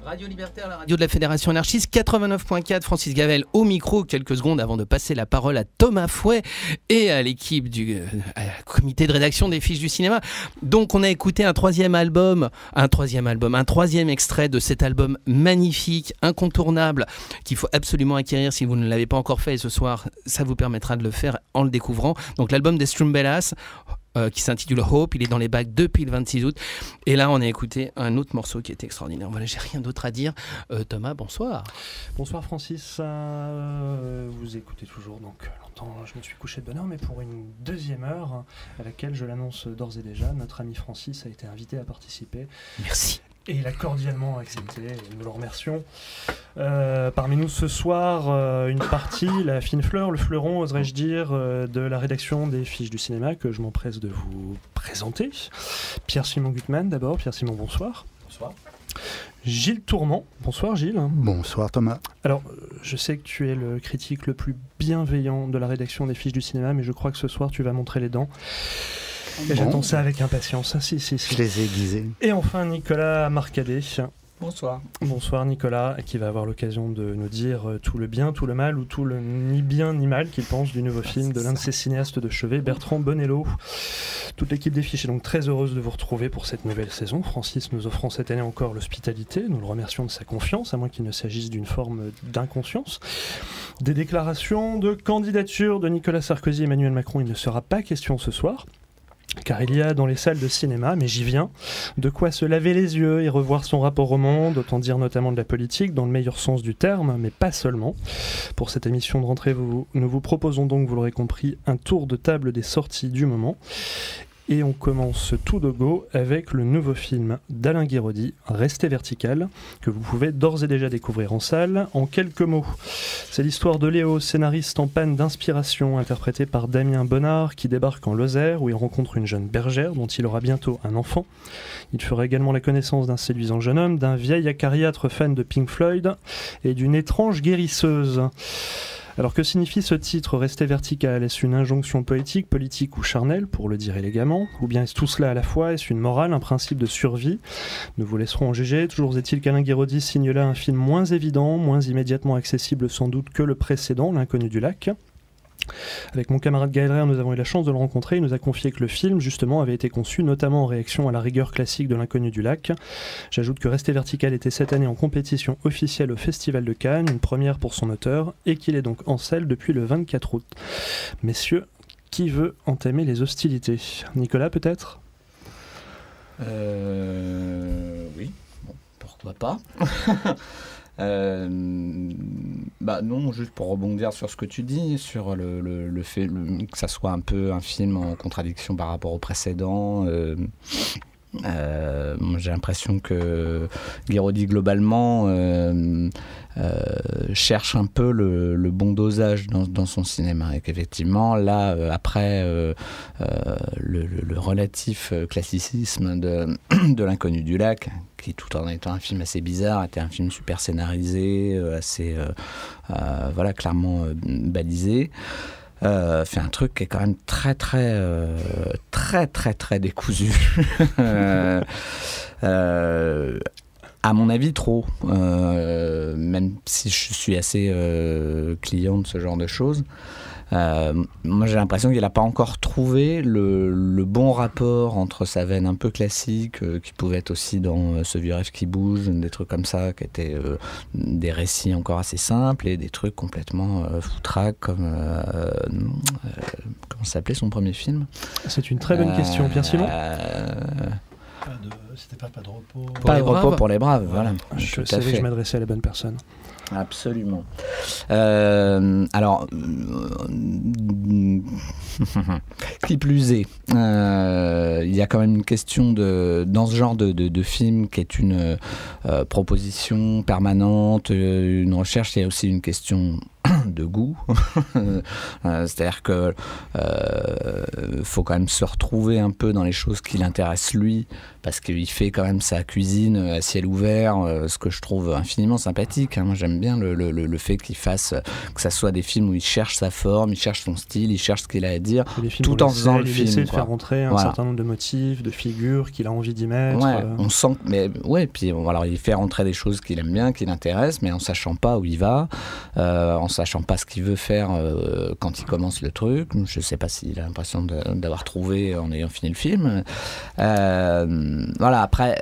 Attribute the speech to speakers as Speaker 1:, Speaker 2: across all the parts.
Speaker 1: Radio Libertaire, la radio de la Fédération anarchiste, 89.4, Francis Gavel au micro, quelques secondes avant de passer la parole à Thomas Fouet et à l'équipe du comité de rédaction des Fiches du cinéma. Donc on a écouté un troisième extrait de cet album magnifique, incontournable, qu'il faut absolument acquérir si vous ne l'avez pas encore fait, et ce soir ça vous permettra de le faire en le découvrant. Donc l'album des Strumbellas, qui s'intitule Hope, il est dans les bacs depuis le 26 août. Et là, on a écouté un autre morceau qui était extraordinaire. Voilà, j'ai rien d'autre à dire. Thomas, bonsoir.
Speaker 2: Bonsoir Francis. Vous écoutez toujours donc longtemps. Je me suis couché de bonne heure, mais pour une deuxième heure, à laquelle je l'annonce d'ores et déjà, notre ami Francis a été invité à participer.
Speaker 1: Merci.
Speaker 2: Et il a cordialement accepté, et nous le remercions. Parmi nous ce soir, une partie, la fine fleur, le fleuron, oserais-je dire, de la rédaction des Fiches du cinéma, que je m'empresse de vous présenter. Pierre-Simon Gutmann d'abord. Pierre-Simon, bonsoir.
Speaker 3: Bonsoir.
Speaker 2: Gilles Tourment. Bonsoir Gilles.
Speaker 4: Bonsoir Thomas.
Speaker 2: Alors, je sais que tu es le critique le plus bienveillant de la rédaction des Fiches du cinéma, mais je crois que ce soir tu vas montrer les dents. Et j'attends ça avec impatience. Si.
Speaker 4: Je les ai aiguisés.
Speaker 2: Et enfin, Nicolas Marcadet.
Speaker 3: Bonsoir.
Speaker 2: Bonsoir Nicolas, qui va avoir l'occasion de nous dire tout le bien, tout le mal, ou tout le ni bien ni mal qu'il pense du nouveau film de l'un de ses cinéastes de chevet, Bertrand Bonello. Toute l'équipe des Fiches est donc très heureuse de vous retrouver pour cette nouvelle saison. Francis nous offrant cette année encore l'hospitalité. Nous le remercions de sa confiance, à moins qu'il ne s'agisse d'une forme d'inconscience. Des déclarations de candidature de Nicolas Sarkozy et Emmanuel Macron, il ne sera pas question ce soir. Car il y a dans les salles de cinéma, mais j'y viens, de quoi se laver les yeux et revoir son rapport au monde, autant dire notamment de la politique, dans le meilleur sens du terme, mais pas seulement. Pour cette émission de rentrée, nous vous proposons donc, vous l'aurez compris, un tour de table des sorties du moment. Et on commence tout de go avec le nouveau film d'Alain Guiraudy, Restez vertical, que vous pouvez d'ores et déjà découvrir en salle. En quelques mots, c'est l'histoire de Léo, scénariste en panne d'inspiration, interprété par Damien Bonnard, qui débarque en Lozère, où il rencontre une jeune bergère dont il aura bientôt un enfant. Il fera également la connaissance d'un séduisant jeune homme, d'un vieil acariâtre fan de Pink Floyd et d'une étrange guérisseuse. Alors que signifie ce titre, Rester vertical? Est-ce une injonction poétique, politique ou charnelle, pour le dire élégamment? Ou bien est-ce tout cela à la fois? Est-ce une morale, un principe de survie? Nous vous laisserons en juger. Toujours est-il qu'Alain Guiraudy signe là un film moins évident, moins immédiatement accessible sans doute que le précédent, L'Inconnu du lac. Avec mon camarade Gaël Rère, nous avons eu la chance de le rencontrer. Il nous a confié que le film, justement, avait été conçu notamment en réaction à la rigueur classique de L'Inconnu du lac. J'ajoute que Rester vertical était cette année en compétition officielle au Festival de Cannes, une première pour son auteur, et qu'il est donc en salle depuis le 24 août. Messieurs, qui veut entamer les hostilités? Nicolas, peut-être?
Speaker 3: Oui, bon, pourquoi pas. Non, juste pour rebondir sur ce que tu dis, sur le fait que ça soit un peu un film en contradiction par rapport au précédent. J'ai l'impression que Guiraudy globalement cherche un peu le bon dosage dans son cinéma, et qu'effectivement là après le relatif classicisme de L'Inconnu du lac, qui tout en étant un film assez bizarre était un film super scénarisé, assez clairement balisé, fait un truc qui est quand même très décousu. À mon avis, trop. Même si je suis assez client de ce genre de choses. Moi, j'ai l'impression qu'il n'a pas encore trouvé le bon rapport entre sa veine un peu classique, qui pouvait être aussi dans Ce vieux rêve qui bouge, des trucs comme ça, qui étaient des récits encore assez simples, et des trucs complètement foutraques, comme... comment s'appelait son premier film?
Speaker 2: C'est une très bonne question, Pierre Simon.
Speaker 4: C'était pas de repos.
Speaker 3: Pas de repos pour les braves, voilà.
Speaker 2: Je savais que je m'adressais à la bonne personne.
Speaker 3: Absolument. Alors, qui plus est, il y a quand même une question dans ce genre de film qui est une proposition permanente, une recherche. Il y a aussi une question de goût. C'est-à-dire que faut quand même se retrouver un peu dans les choses qui l'intéressent lui, parce qu'il fait quand même sa cuisine à ciel ouvert, ce que je trouve infiniment sympathique. Moi, j'aime bien le fait qu'il fasse, que ça soit des films où il cherche sa forme, il cherche son style, il cherche ce qu'il a à dire, tout en faisant le film.
Speaker 2: Il essaie de faire rentrer un certain nombre de motifs, de figures qu'il a envie d'y mettre.
Speaker 3: Ouais, on sent, puis alors il fait rentrer des choses qu'il aime bien, qui l'intéressent, mais en sachant pas où il va, en sachant pas ce qu'il veut faire quand il commence le truc. Je sais pas s'il a l'impression d'avoir trouvé en ayant fini le film. Voilà, après,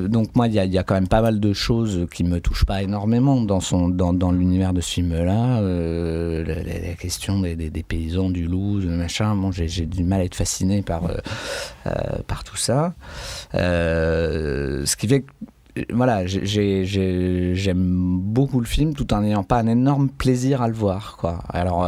Speaker 3: donc moi, il y a quand même pas mal de choses qui me touchent pas énormément dans l'univers de ce film-là. La question des paysans, du loup, de machin. Bon, j'ai du mal à être fasciné par tout ça. Ce qui fait que voilà, j'aime beaucoup le film tout en n'ayant pas un énorme plaisir à le voir, quoi. Alors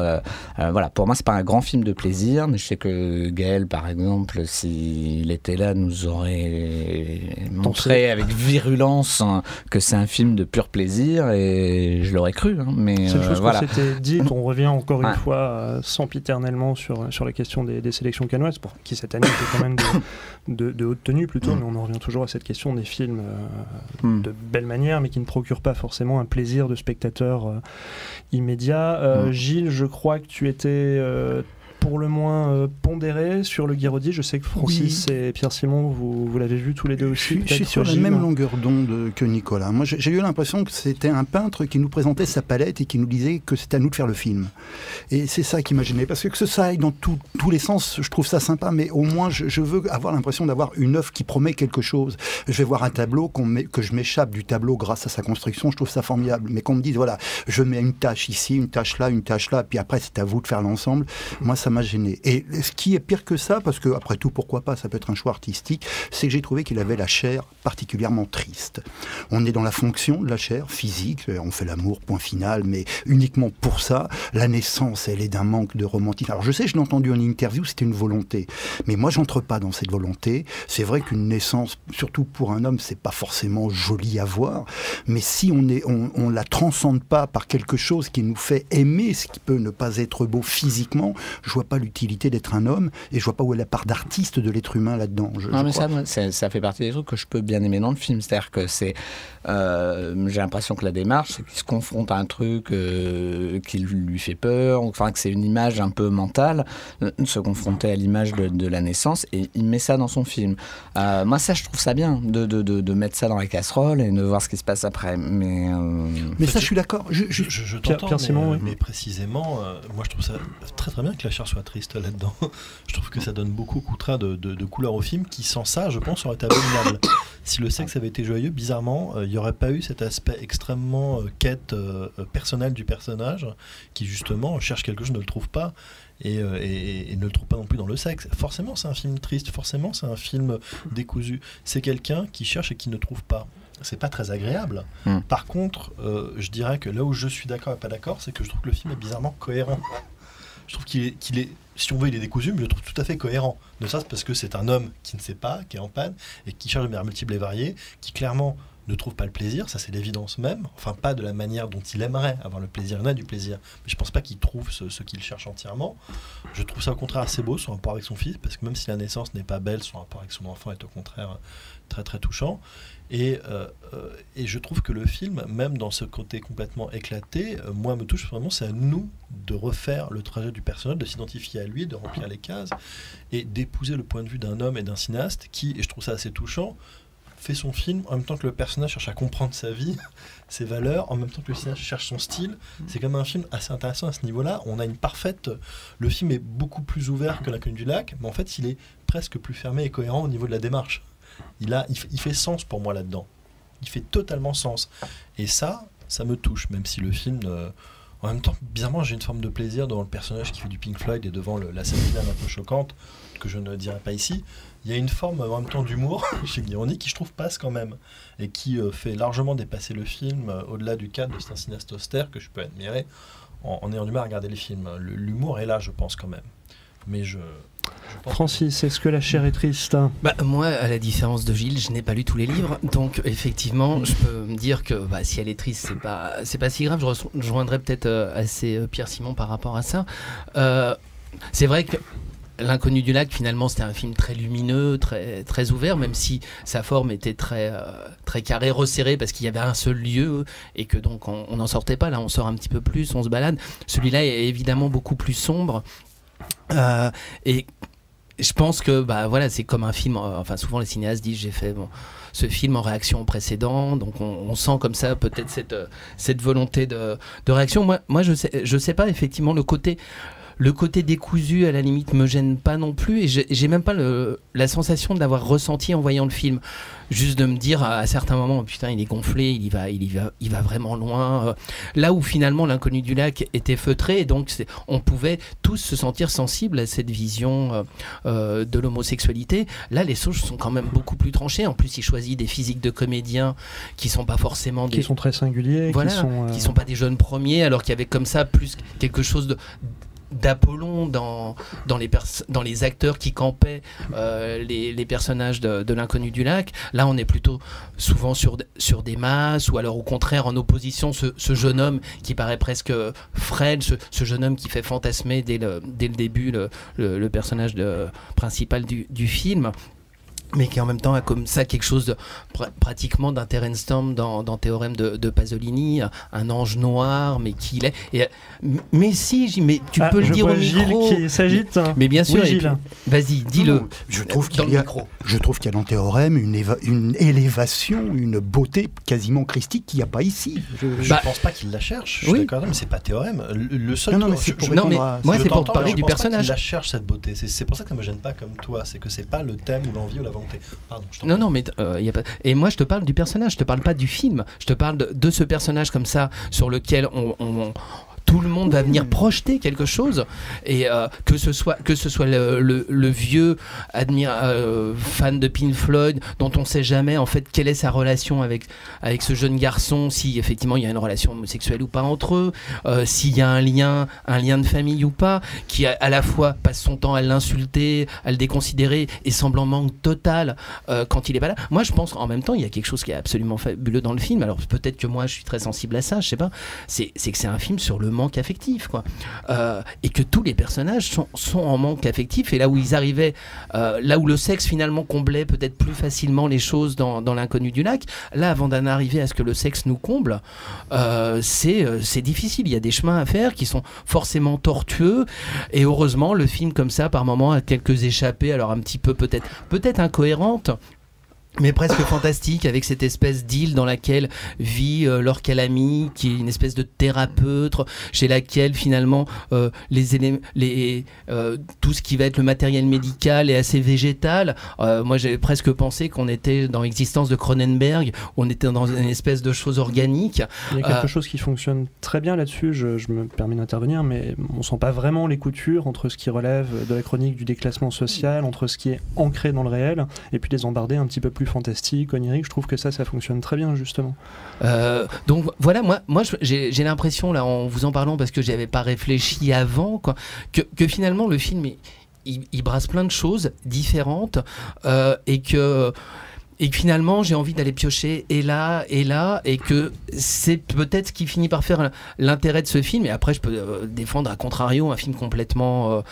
Speaker 3: voilà, pour moi c'est pas un grand film de plaisir, mais je sais que Gaël par exemple, s'il était là, nous aurait montré avec virulence que c'est un film de pur plaisir, et je l'aurais cru, hein, mais
Speaker 2: c'est une chose
Speaker 3: voilà.
Speaker 2: qu'on s'était dit, on revient encore une fois sempiternellement sur la question des sélections cannoises, qui cette année était quand même de haute tenue plutôt, mais on en revient toujours à cette question des films de belle manière, mais qui ne procurent pas forcément un plaisir de spectateur immédiat. Gilles, je crois que tu étais pour le moins pondéré sur le Guiraudy. Je sais que Francis et Pierre-Simon, vous l'avez vu tous les deux aussi.
Speaker 4: Je suis sur la même longueur d'onde que Nicolas. Moi, j'ai eu l'impression que c'était un peintre qui nous présentait sa palette et qui nous disait que c'était à nous de faire le film. Et c'est ça qui m'a gêné, parce que ça aille dans tous les sens, je trouve ça sympa, mais au moins, je veux avoir l'impression d'avoir une œuvre qui promet quelque chose. Je vais voir un tableau, que je m'échappe du tableau grâce à sa construction, je trouve ça formidable. Mais qu'on me dise, voilà, je mets une tâche ici, une tâche là, puis après, c'est à vous de faire l'ensemble. Moi, ça m'a gêné. Et ce qui est pire que ça, parce que après tout, pourquoi pas, ça peut être un choix artistique, c'est que j'ai trouvé qu'il avait la chair particulièrement triste. On est dans la fonction de la chair physique, on fait l'amour, point final, mais uniquement pour ça. La naissance, elle est d'un manque de romantisme. Alors je sais, je l'ai entendu en interview, c'était une volonté, mais moi j'entre pas dans cette volonté. C'est vrai qu'une naissance, surtout pour un homme, c'est pas forcément joli à voir, mais si on la transcende pas par quelque chose qui nous fait aimer ce qui peut ne pas être beau physiquement, je vois pas l'utilité d'être un homme, et je vois pas où est la part d'artiste de l'être humain là-dedans.
Speaker 3: Ça fait partie des trucs que je peux bien aimer dans le film. C'est-à-dire que j'ai l'impression que la démarche, c'est qu'il se confronte à un truc qui lui fait peur, enfin que c'est une image un peu mentale, se confronter à l'image de la naissance, et il met ça dans son film. Moi, ça, je trouve ça bien de mettre ça dans la casserole et de voir ce qui se passe après. Mais
Speaker 4: ça, je suis d'accord.
Speaker 5: Je t'entends, mais précisément, moi, je trouve ça très très bien que la chair soit triste là-dedans. Je trouve que ça donne beaucoup, au contraire, de couleur au film, qui sans ça, je pense, aurait été abominable. Si le sexe avait été joyeux, bizarrement, il n'y aurait pas eu cet aspect extrêmement quête personnelle du personnage, qui justement cherche quelque chose, ne le trouve pas, et ne le trouve pas non plus dans le sexe. Forcément, c'est un film triste, forcément, c'est un film décousu. C'est quelqu'un qui cherche et qui ne trouve pas. C'est pas très agréable. Par contre, je dirais que là où je suis d'accord et pas d'accord, c'est que je trouve que le film est bizarrement cohérent. Je trouve qu'il est, si on veut, il est décousu, mais je le trouve tout à fait cohérent. De ça, c'est parce que c'est un homme qui ne sait pas, qui est en panne, et qui cherche de manière multiple et variée, qui clairement ne trouve pas le plaisir, ça c'est l'évidence même, enfin pas de la manière dont il aimerait avoir le plaisir, il en a du plaisir, mais je pense pas qu'il trouve ce qu'il cherche entièrement. Je trouve ça au contraire assez beau, son rapport avec son fils, parce que même si la naissance n'est pas belle, son rapport avec son enfant est au contraire très très touchant. Et je trouve que le film, même dans ce côté complètement éclaté, moi me touche vraiment, c'est à nous de refaire le trajet du personnage, de s'identifier à lui, de remplir les cases, et d'épouser le point de vue d'un homme et d'un cinéaste qui, et je trouve ça assez touchant, fait son film en même temps que le personnage cherche à comprendre sa vie, ses valeurs, en même temps que le cinéaste cherche son style. C'est quand même un film assez intéressant à ce niveau-là. On a une parfaite... Le film est beaucoup plus ouvert que L'Inconnu du lac, mais en fait, il est presque plus fermé et cohérent au niveau de la démarche. Il fait sens pour moi là-dedans. Il fait totalement sens. Et ça me touche, même si le film... En même temps, bizarrement, j'ai une forme de plaisir devant le personnage qui fait du Pink Floyd et devant la scène finale un peu choquante, que je ne dirai pas ici. Il y a une forme en même temps d'humour chez Guiraudy qui, je trouve, passe quand même et qui fait largement dépasser le film au-delà du cadre de ce cinéaste austère que je peux admirer en ayant du mal à regarder les films. L'humour est là, je pense, quand même. Mais
Speaker 2: Francis, est-ce que La chair est triste?
Speaker 1: Moi, à la différence de Gilles, je n'ai pas lu tous les livres, donc effectivement, je peux me dire que si elle est triste, c'est pas si grave. Je rejoindrais peut-être assez Pierre Simon par rapport à ça. C'est vrai que L'Inconnu du lac, finalement, c'était un film très lumineux, très, très ouvert, même si sa forme était très, très carrée, resserrée, parce qu'il y avait un seul lieu et que donc on n'en sortait pas. Là, on sort un petit peu plus, on se balade. Celui-là est évidemment beaucoup plus sombre. Et je pense que c'est comme un film. Souvent les cinéastes disent j'ai fait ce film en réaction au précédent, donc on sent comme ça peut-être cette volonté de réaction. Moi je sais pas, effectivement le côté décousu, à la limite, me gêne pas non plus, et j'ai même pas la sensation de l'avoir ressenti en voyant le film. Juste de me dire à certains moments, putain, il est gonflé, il va vraiment loin. Là où finalement L'Inconnu du lac était feutré, et donc on pouvait tous se sentir sensibles à cette vision de l'homosexualité. Là, les choses sont quand même beaucoup plus tranchées. En plus, il choisit des physiques de comédiens qui sont pas forcément
Speaker 2: qui sont très singuliers,
Speaker 1: qui sont pas des jeunes premiers, alors qu'il y avait comme ça plus quelque chose d'Apollon dans les acteurs qui campaient les personnages de L'Inconnu du lac. Là, on est plutôt souvent sur des masses, ou alors au contraire en opposition, ce jeune homme qui paraît presque frêle, ce jeune homme qui fait fantasmer dès le début le personnage principal du film, mais qui en même temps a comme ça quelque chose de pratiquement d'un Terence Stamp dans Théorème de Pasolini, un ange noir, mais qui l'est. Mais tu peux le dire au micro.
Speaker 2: Gilles qui s'agite.
Speaker 1: Mais bien sûr,
Speaker 2: oui,
Speaker 1: vas-y, dis-le.
Speaker 4: Je trouve qu'il y a dans Théorème une élévation, une beauté quasiment christique qu'il n'y a pas ici.
Speaker 5: Je pense pas qu'il la cherche. Je suis d'accord, mais c'est pas Théorème. Le seul.
Speaker 4: Moi,
Speaker 1: c'est pour te parler du personnage.
Speaker 5: Il la cherche, cette beauté. C'est pour ça que ça me gêne pas comme toi. C'est que c'est pas le thème ou l'envie ou la volonté. Pardon,
Speaker 1: non, mais y a pas... Et moi, je te parle du personnage, je te parle pas du film. Je te parle de ce personnage comme ça, sur lequel tout le monde va venir projeter quelque chose, et que ce soit le vieux fan de Pink Floyd, dont on sait jamais en fait quelle est sa relation avec ce jeune garçon, si effectivement il y a une relation homosexuelle ou pas entre eux, s'il y a un lien de famille ou pas, qui à la fois passe son temps à l'insulter, à le déconsidérer, et semble en manque total quand il est pas là. Moi, je pense en même temps il y a quelque chose qui est absolument fabuleux dans le film. Alors peut-être que moi je suis très sensible à ça, je sais pas. C'est que c'est un film sur le manque affectif, quoi. Et que tous les personnages sont en manque affectif, et là où ils arrivaient, là où le sexe finalement comblait peut-être plus facilement les choses dans L'Inconnu du lac, là avant d'en arriver à ce que le sexe nous comble, c'est difficile. Il y a des chemins à faire qui sont forcément tortueux, et heureusement le film comme ça par moments a quelques échappées, alors un petit peu peut-être incohérentes, mais presque fantastique, avec cette espèce d'île dans laquelle vit Laure Calamy, qui est une espèce de thérapeute, chez laquelle finalement tout ce qui va être le matériel médical est assez végétal. Moi, j'avais presque pensé qu'on était dans l'existence de Cronenberg, où on était dans une espèce de chose organique.
Speaker 2: Il y a quelque chose qui fonctionne très bien là-dessus, je me permets d'intervenir, mais on sent pas vraiment les coutures entre ce qui relève de la chronique du déclassement social, entre ce qui est ancré dans le réel, et puis les embarder un petit peu plus fantastique, onirique. Je trouve que ça fonctionne très bien, justement.
Speaker 1: Donc voilà, moi j'ai l'impression, là, en vous en parlant, parce que j'avais pas réfléchi avant, quoi, que finalement le film il brasse plein de choses différentes, et que finalement j'ai envie d'aller piocher et là, et que c'est peut-être ce qui finit par faire l'intérêt de ce film. Et après je peux défendre à contrario un film complètement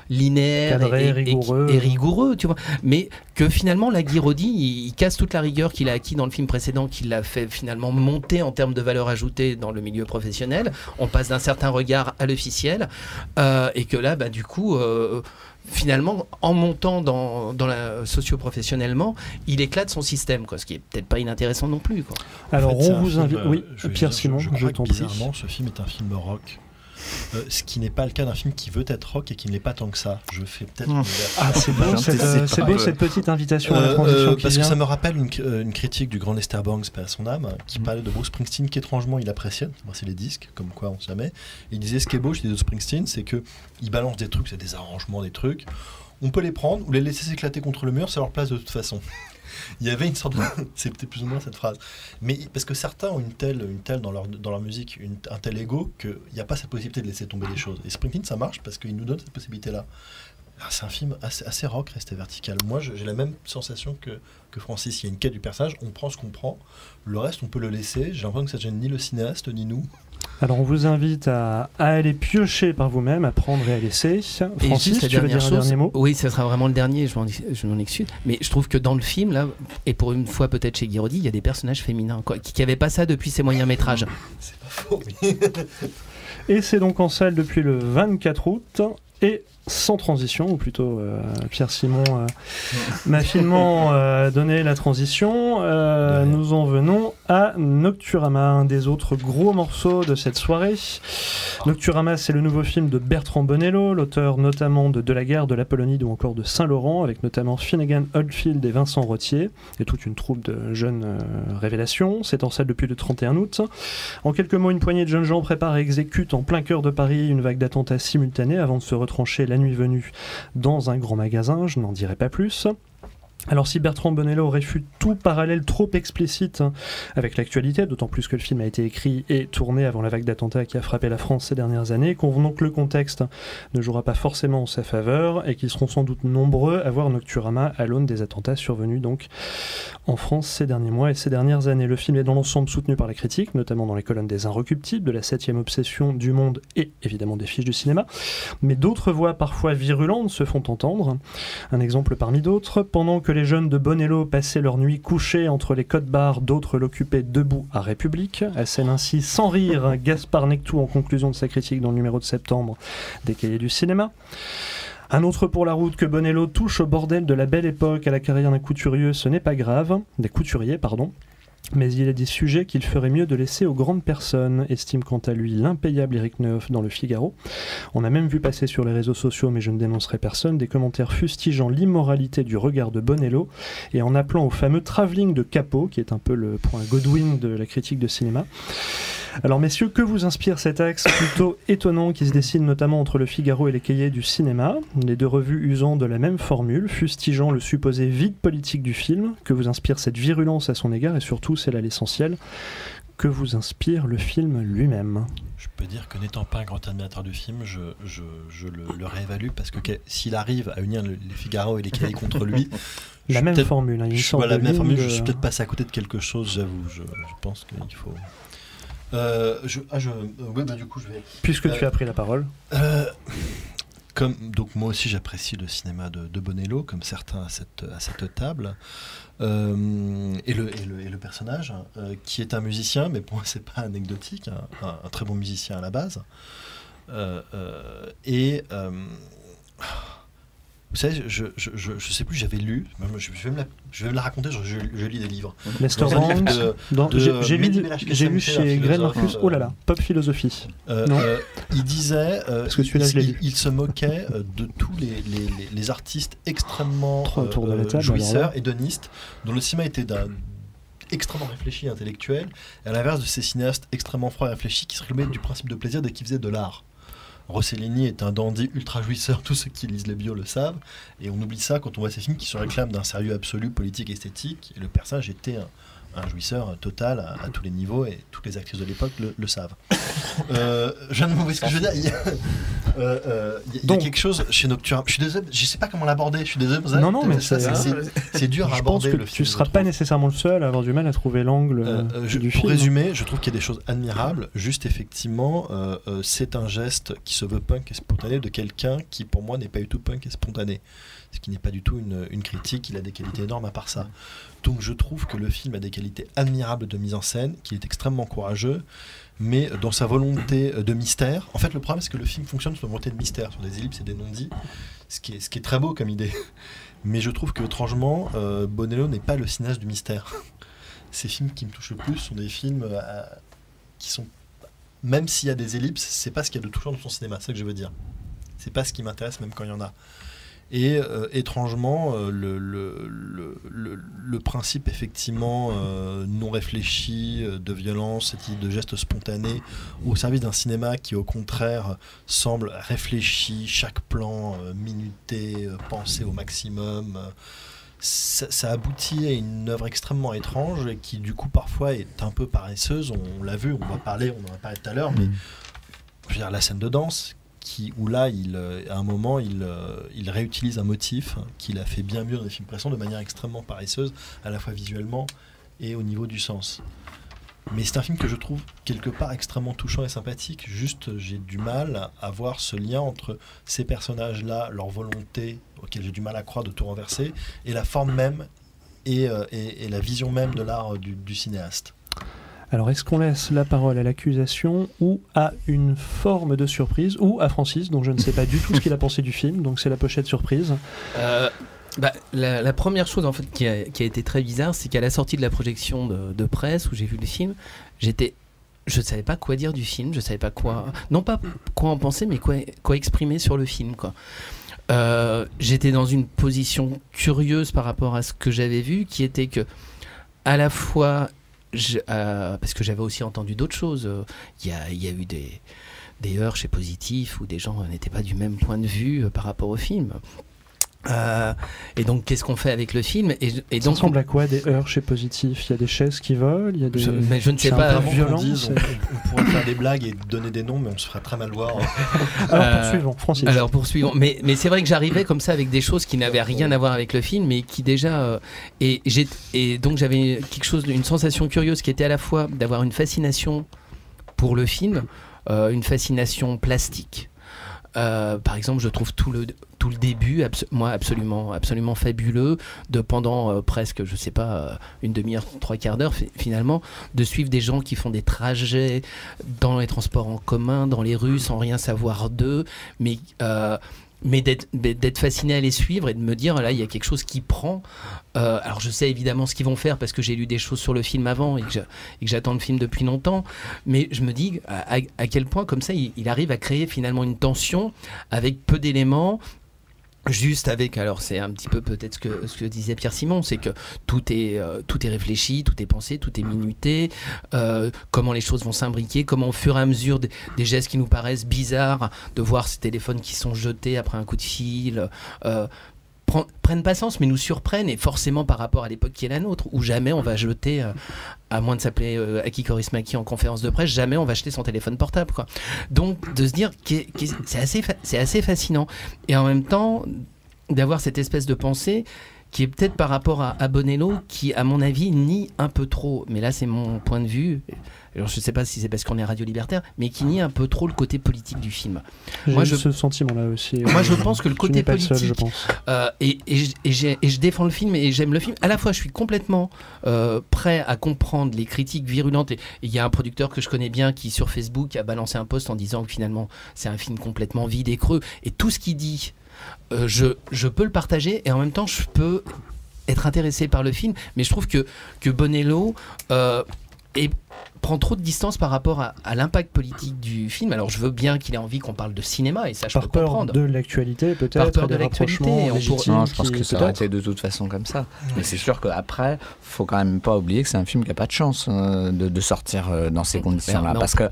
Speaker 1: linéaire,
Speaker 2: cadré,
Speaker 1: et rigoureux, tu vois, mais que finalement la Guiraudy il casse toute la rigueur qu'il a acquis dans le film précédent, qui l'a fait finalement monter en termes de valeur ajoutée dans le milieu professionnel. On passe d'un certain regard à l'officiel, et que là du coup finalement, en montant dans la socio-professionnellement, il éclate son système, quoi, ce qui est peut-être pas inintéressant non plus, quoi.
Speaker 2: Alors, on vous invite... Oui, Pierre Simon,
Speaker 5: je
Speaker 2: t'en prie.
Speaker 5: Bizarrement, ce film est un film rock. Ce qui n'est pas le cas d'un film qui veut être rock et qui ne l'est pas tant que ça. Je fais peut-être...
Speaker 2: c'est beau cette petite invitation à la transition qui
Speaker 5: parce
Speaker 2: vient.
Speaker 5: que ça me rappelle une critique du grand Lester Bangs, paix à son âme, qui parlait de Bruce Springsteen, qu'étrangement il appréciait. C'est les disques, comme quoi on sait jamais. Il disait ce qui est beau chez les Springsteen, c'est qu'il balance des trucs, c'est des arrangements, des trucs. On peut les prendre ou les laisser s'éclater contre le mur, c'est leur place de toute façon. Il y avait une sorte de... c'est peut-être plus ou moins cette phrase. Mais parce que certains ont une telle dans leur musique, un tel ego qu'il n'y a pas cette possibilité de laisser tomber les choses. Et Springsteen, ça marche parce qu'il nous donne cette possibilité-là. C'est un film assez rock, resté vertical. Moi, j'ai la même sensation que Francis. Il y a une quête du personnage, on prend ce qu'on prend. Le reste, on peut le laisser. J'ai l'impression que ça gêne ni le cinéaste, ni nous.
Speaker 2: Alors, on vous invite à aller piocher par vous-même, à prendre et à laisser. Francis, tu veux dire un dernier mot ?
Speaker 1: Oui, ça sera vraiment le dernier, je m'en excuse. Mais je trouve que dans le film, là, et pour une fois peut-être chez Guiraudy, il y a des personnages féminins qui n'avaient pas ça depuis ses moyens métrages.
Speaker 5: C'est pas faux, oui.
Speaker 2: Et c'est donc en salle depuis le 24 août. Et sans transition, ou plutôt Pierre Simon m'a finement donné la transition. Nous en venons à Nocturama, un des autres gros morceaux de cette soirée. Nocturama, c'est le nouveau film de Bertrand Bonello, l'auteur notamment de la guerre de l'Apollonide ou encore de Saint-Laurent, avec notamment Finnegan Oldfield et Vincent Rottier, et toute une troupe de jeunes révélations. C'est en salle depuis le 31 août. En quelques mots, une poignée de jeunes gens préparent et exécutent en plein cœur de Paris une vague d'attentats simultanés avant de se retrancher la nuit venue dans un grand magasin, je n'en dirai pas plus. Alors si Bertrand Bonello réfute tout parallèle trop explicite avec l'actualité, d'autant plus que le film a été écrit et tourné avant la vague d'attentats qui a frappé la France ces dernières années, convenons que le contexte ne jouera pas forcément en sa faveur et qu'ils seront sans doute nombreux à voir Nocturama à l'aune des attentats survenus donc en France ces derniers mois et ces dernières années. Le film est dans l'ensemble soutenu par la critique, notamment dans les colonnes des Inrecuptibles, de la 7e obsession du Monde et évidemment des fiches du cinéma, mais d'autres voix parfois virulentes se font entendre. Un exemple parmi d'autres, pendant que les jeunes de Bonello passaient leur nuit couchés entre les codes-barres, d'autres l'occupaient debout à République. Assène ainsi sans rire Gaspard Nectou en conclusion de sa critique dans le numéro de septembre des Cahiers du cinéma. Un autre pour la route, que Bonello touche au bordel de la belle époque à la carrière d'un couturier, ce n'est pas grave, des couturiers, pardon. Mais il y a des sujets qu'il ferait mieux de laisser aux grandes personnes, estime quant à lui l'impayable Éric Neuf dans Le Figaro. On a même vu passer sur les réseaux sociaux, mais je ne dénoncerai personne, des commentaires fustigeant l'immoralité du regard de Bonello et en appelant au fameux travelling de Capot, qui est un peu le point Godwin de la critique de cinéma. Alors messieurs, que vous inspire cet axe plutôt étonnant qui se dessine notamment entre Le Figaro et les Cahiers du cinéma, les deux revues usant de la même formule, fustigeant le supposé vide politique du film? Que vous inspire cette virulence à son égard et surtout, c'est là l'essentiel, que vous inspire le film lui-même?
Speaker 5: Je peux dire que n'étant pas un grand admirateur du film, je le réévalue parce que s'il arrive à unir les Figaro et les Cahiers contre lui...
Speaker 2: La même formule, hein, une sorte de
Speaker 5: même formule,
Speaker 2: de...
Speaker 5: je suis peut-être passé à côté de quelque chose, j'avoue, je pense qu'il faut... oui, bah, du coup, je vais...
Speaker 2: Puisque tu as pris la parole.
Speaker 5: Donc moi aussi j'apprécie le cinéma de Bonello, comme certains à cette table. Et le personnage, qui est un musicien, mais pour moi c'est pas anecdotique, un très bon musicien à la base. Vous savez, je sais plus, j'avais lu, je vais me la raconter, je lis des livres.
Speaker 2: Lester Bangs, j'ai lu chez Greg Marcus, oh là là, Pop Philosophie.
Speaker 5: Il disait,
Speaker 2: parce que celui-là, je l'ai lu.
Speaker 5: Il se moquait de tous les artistes extrêmement
Speaker 2: table,
Speaker 5: jouisseurs, hédonistes, dont le cinéma était extrêmement réfléchi et intellectuel, et à l'inverse de ces cinéastes extrêmement froids et réfléchis qui se réclamaient du principe de plaisir dès qu'ils faisaient de l'art. Rossellini est un dandy ultra jouisseur, tous ceux qui lisent les bios le savent, et on oublie ça quand on voit ces films qui se réclament d'un sérieux absolu politique, esthétique, et le personnage était un jouisseur total à tous les niveaux, et toutes les actrices de l'époque le savent. Je viens de me ce que je veux dire. Il y a quelque chose chez Nocturama. Je suis désolé, je sais pas comment l'aborder. Je suis désolé.
Speaker 2: Non, mais
Speaker 5: c'est dur à aborder.
Speaker 2: Je pense que tu seras pas nécessairement le seul à avoir du mal à trouver l'angle du film.
Speaker 5: Pour résumer, je trouve qu'il y a des choses admirables. Juste effectivement, c'est un geste qui se veut punk et spontané de quelqu'un qui, pour moi, n'est pas du tout punk et spontané. Ce qui n'est pas du tout une critique. Il a des qualités énormes à part ça. Donc je trouve que le film a des qualités admirables de mise en scène, qu'il est extrêmement courageux, mais dans sa volonté de mystère. En fait, le problème, c'est que le film fonctionne sur une volonté de mystère, sur des ellipses et des non-dits, ce qui est très beau comme idée. Mais je trouve que, étrangement, Bonello n'est pas le cinéaste du mystère. Ces films qui me touchent le plus sont des films qui sont... Même s'il y a des ellipses, c'est pas ce qu'il y a de touchant dans son cinéma, c'est ça que je veux dire. C'est pas ce qui m'intéresse, même quand il y en a. Et étrangement, le principe effectivement non réfléchi de violence, cette idée de gestes spontanés au service d'un cinéma qui au contraire semble réfléchi, chaque plan minuté, pensé au maximum, ça aboutit à une œuvre extrêmement étrange et qui du coup parfois est un peu paresseuse. On l'a vu, on en a parlé tout à l'heure, mais je veux dire, la scène de danse où là, à un moment, il réutilise un motif qu'il a fait bien mieux dans les films précédents de manière extrêmement paresseuse, à la fois visuellement et au niveau du sens. Mais c'est un film que je trouve quelque part extrêmement touchant et sympathique. Juste, j'ai du mal à voir ce lien entre ces personnages-là, leur volonté, auquel j'ai du mal à croire de tout renverser, et la forme même et la vision même de l'art du cinéaste.
Speaker 2: Alors, est-ce qu'on laisse la parole à l'accusation ou à une forme de surprise, ou à Francis, dont je ne sais pas du tout ce qu'il a pensé du film, donc c'est la pochette surprise.
Speaker 1: La première chose en fait qui a été très bizarre, c'est qu'à la sortie de la projection de presse où j'ai vu le film, je ne savais pas quoi dire du film, je ne savais pas non pas quoi en penser, mais quoi exprimer sur le film, quoi. J'étais dans une position curieuse par rapport à ce que j'avais vu, qui était que à la fois parce que j'avais aussi entendu d'autres choses. Il y a eu des heurts chez Positif où des gens n'étaient pas du même point de vue par rapport au film. Et donc, qu'est-ce qu'on fait avec le film et
Speaker 2: ça ressemble à quoi des heurts chez Positif? Il y a des chaises qui volent, il y a des...
Speaker 1: Mais je ne sais pas.
Speaker 2: Violence.
Speaker 5: On pourrait faire des blagues et donner des noms, mais on se ferait très mal voir.
Speaker 2: Alors poursuivons, Francis.
Speaker 1: Alors poursuivons. Mais c'est vrai que j'arrivais comme ça avec des choses qui n'avaient rien à voir avec le film, mais qui déjà et donc j'avais une sensation curieuse qui était à la fois d'avoir une fascination pour le film, une fascination plastique. Par exemple, je trouve tout le début, moi, absolument fabuleux, de pendant presque, je sais pas, une demi-heure, 3/4 d'heure, finalement, de suivre des gens qui font des trajets dans les transports en commun, dans les rues, sans rien savoir d'eux, mais d'être fasciné à les suivre et de me dire, là, il y a quelque chose qui prend. Alors, je sais évidemment ce qu'ils vont faire parce que j'ai lu des choses sur le film avant et que j'attends le film depuis longtemps, mais je me dis à quel point, comme ça, il arrive à créer finalement une tension avec peu d'éléments. Juste avec, alors c'est un petit peu peut-être ce que disait Pierre Simon, c'est que tout est réfléchi, tout est pensé, tout est minuté, comment les choses vont s'imbriquer, comment au fur et à mesure des gestes qui nous paraissent bizarres, de voir ces téléphones qui sont jetés après un coup de fil, prennent pas sens mais nous surprennent, et forcément par rapport à l'époque qui est la nôtre, où jamais on va jeter, à moins de s'appeler Aki Kaurismäki en conférence de presse, jamais on va jeter son téléphone portable, quoi. Donc de se dire que c'est assez fascinant, et en même temps d'avoir cette espèce de pensée qui est peut-être par rapport à Bonello, qui à mon avis nie un peu trop, mais là c'est mon point de vue, alors je ne sais pas si c'est parce qu'on est radio libertaire, mais qui nie un peu trop le côté politique du film.
Speaker 2: J'ai ce sentiment-là aussi.
Speaker 1: Moi je pense que le côté politique,
Speaker 2: seul, je pense.
Speaker 1: Et je défends le film et j'aime le film. À la fois je suis complètement prêt à comprendre les critiques virulentes, et il y a un producteur que je connais bien qui sur Facebook a balancé un post en disant que finalement c'est un film complètement vide et creux, et tout ce qu'il dit je peux le partager, et en même temps je peux être intéressé par le film, mais je trouve que Bonello prend trop de distance par rapport à l'impact politique du film. Alors je veux bien qu'il ait envie qu'on parle de cinéma, et ça je peux comprendre.
Speaker 2: Par peur de l'actualité peut-être,
Speaker 1: par peur de l'actualité.
Speaker 3: Non, je pense que ça aurait été de toute façon comme ça. Mais c'est sûr qu'après, faut quand même pas oublier que c'est un film qui a pas de chance de sortir dans ces conditions-là, parce que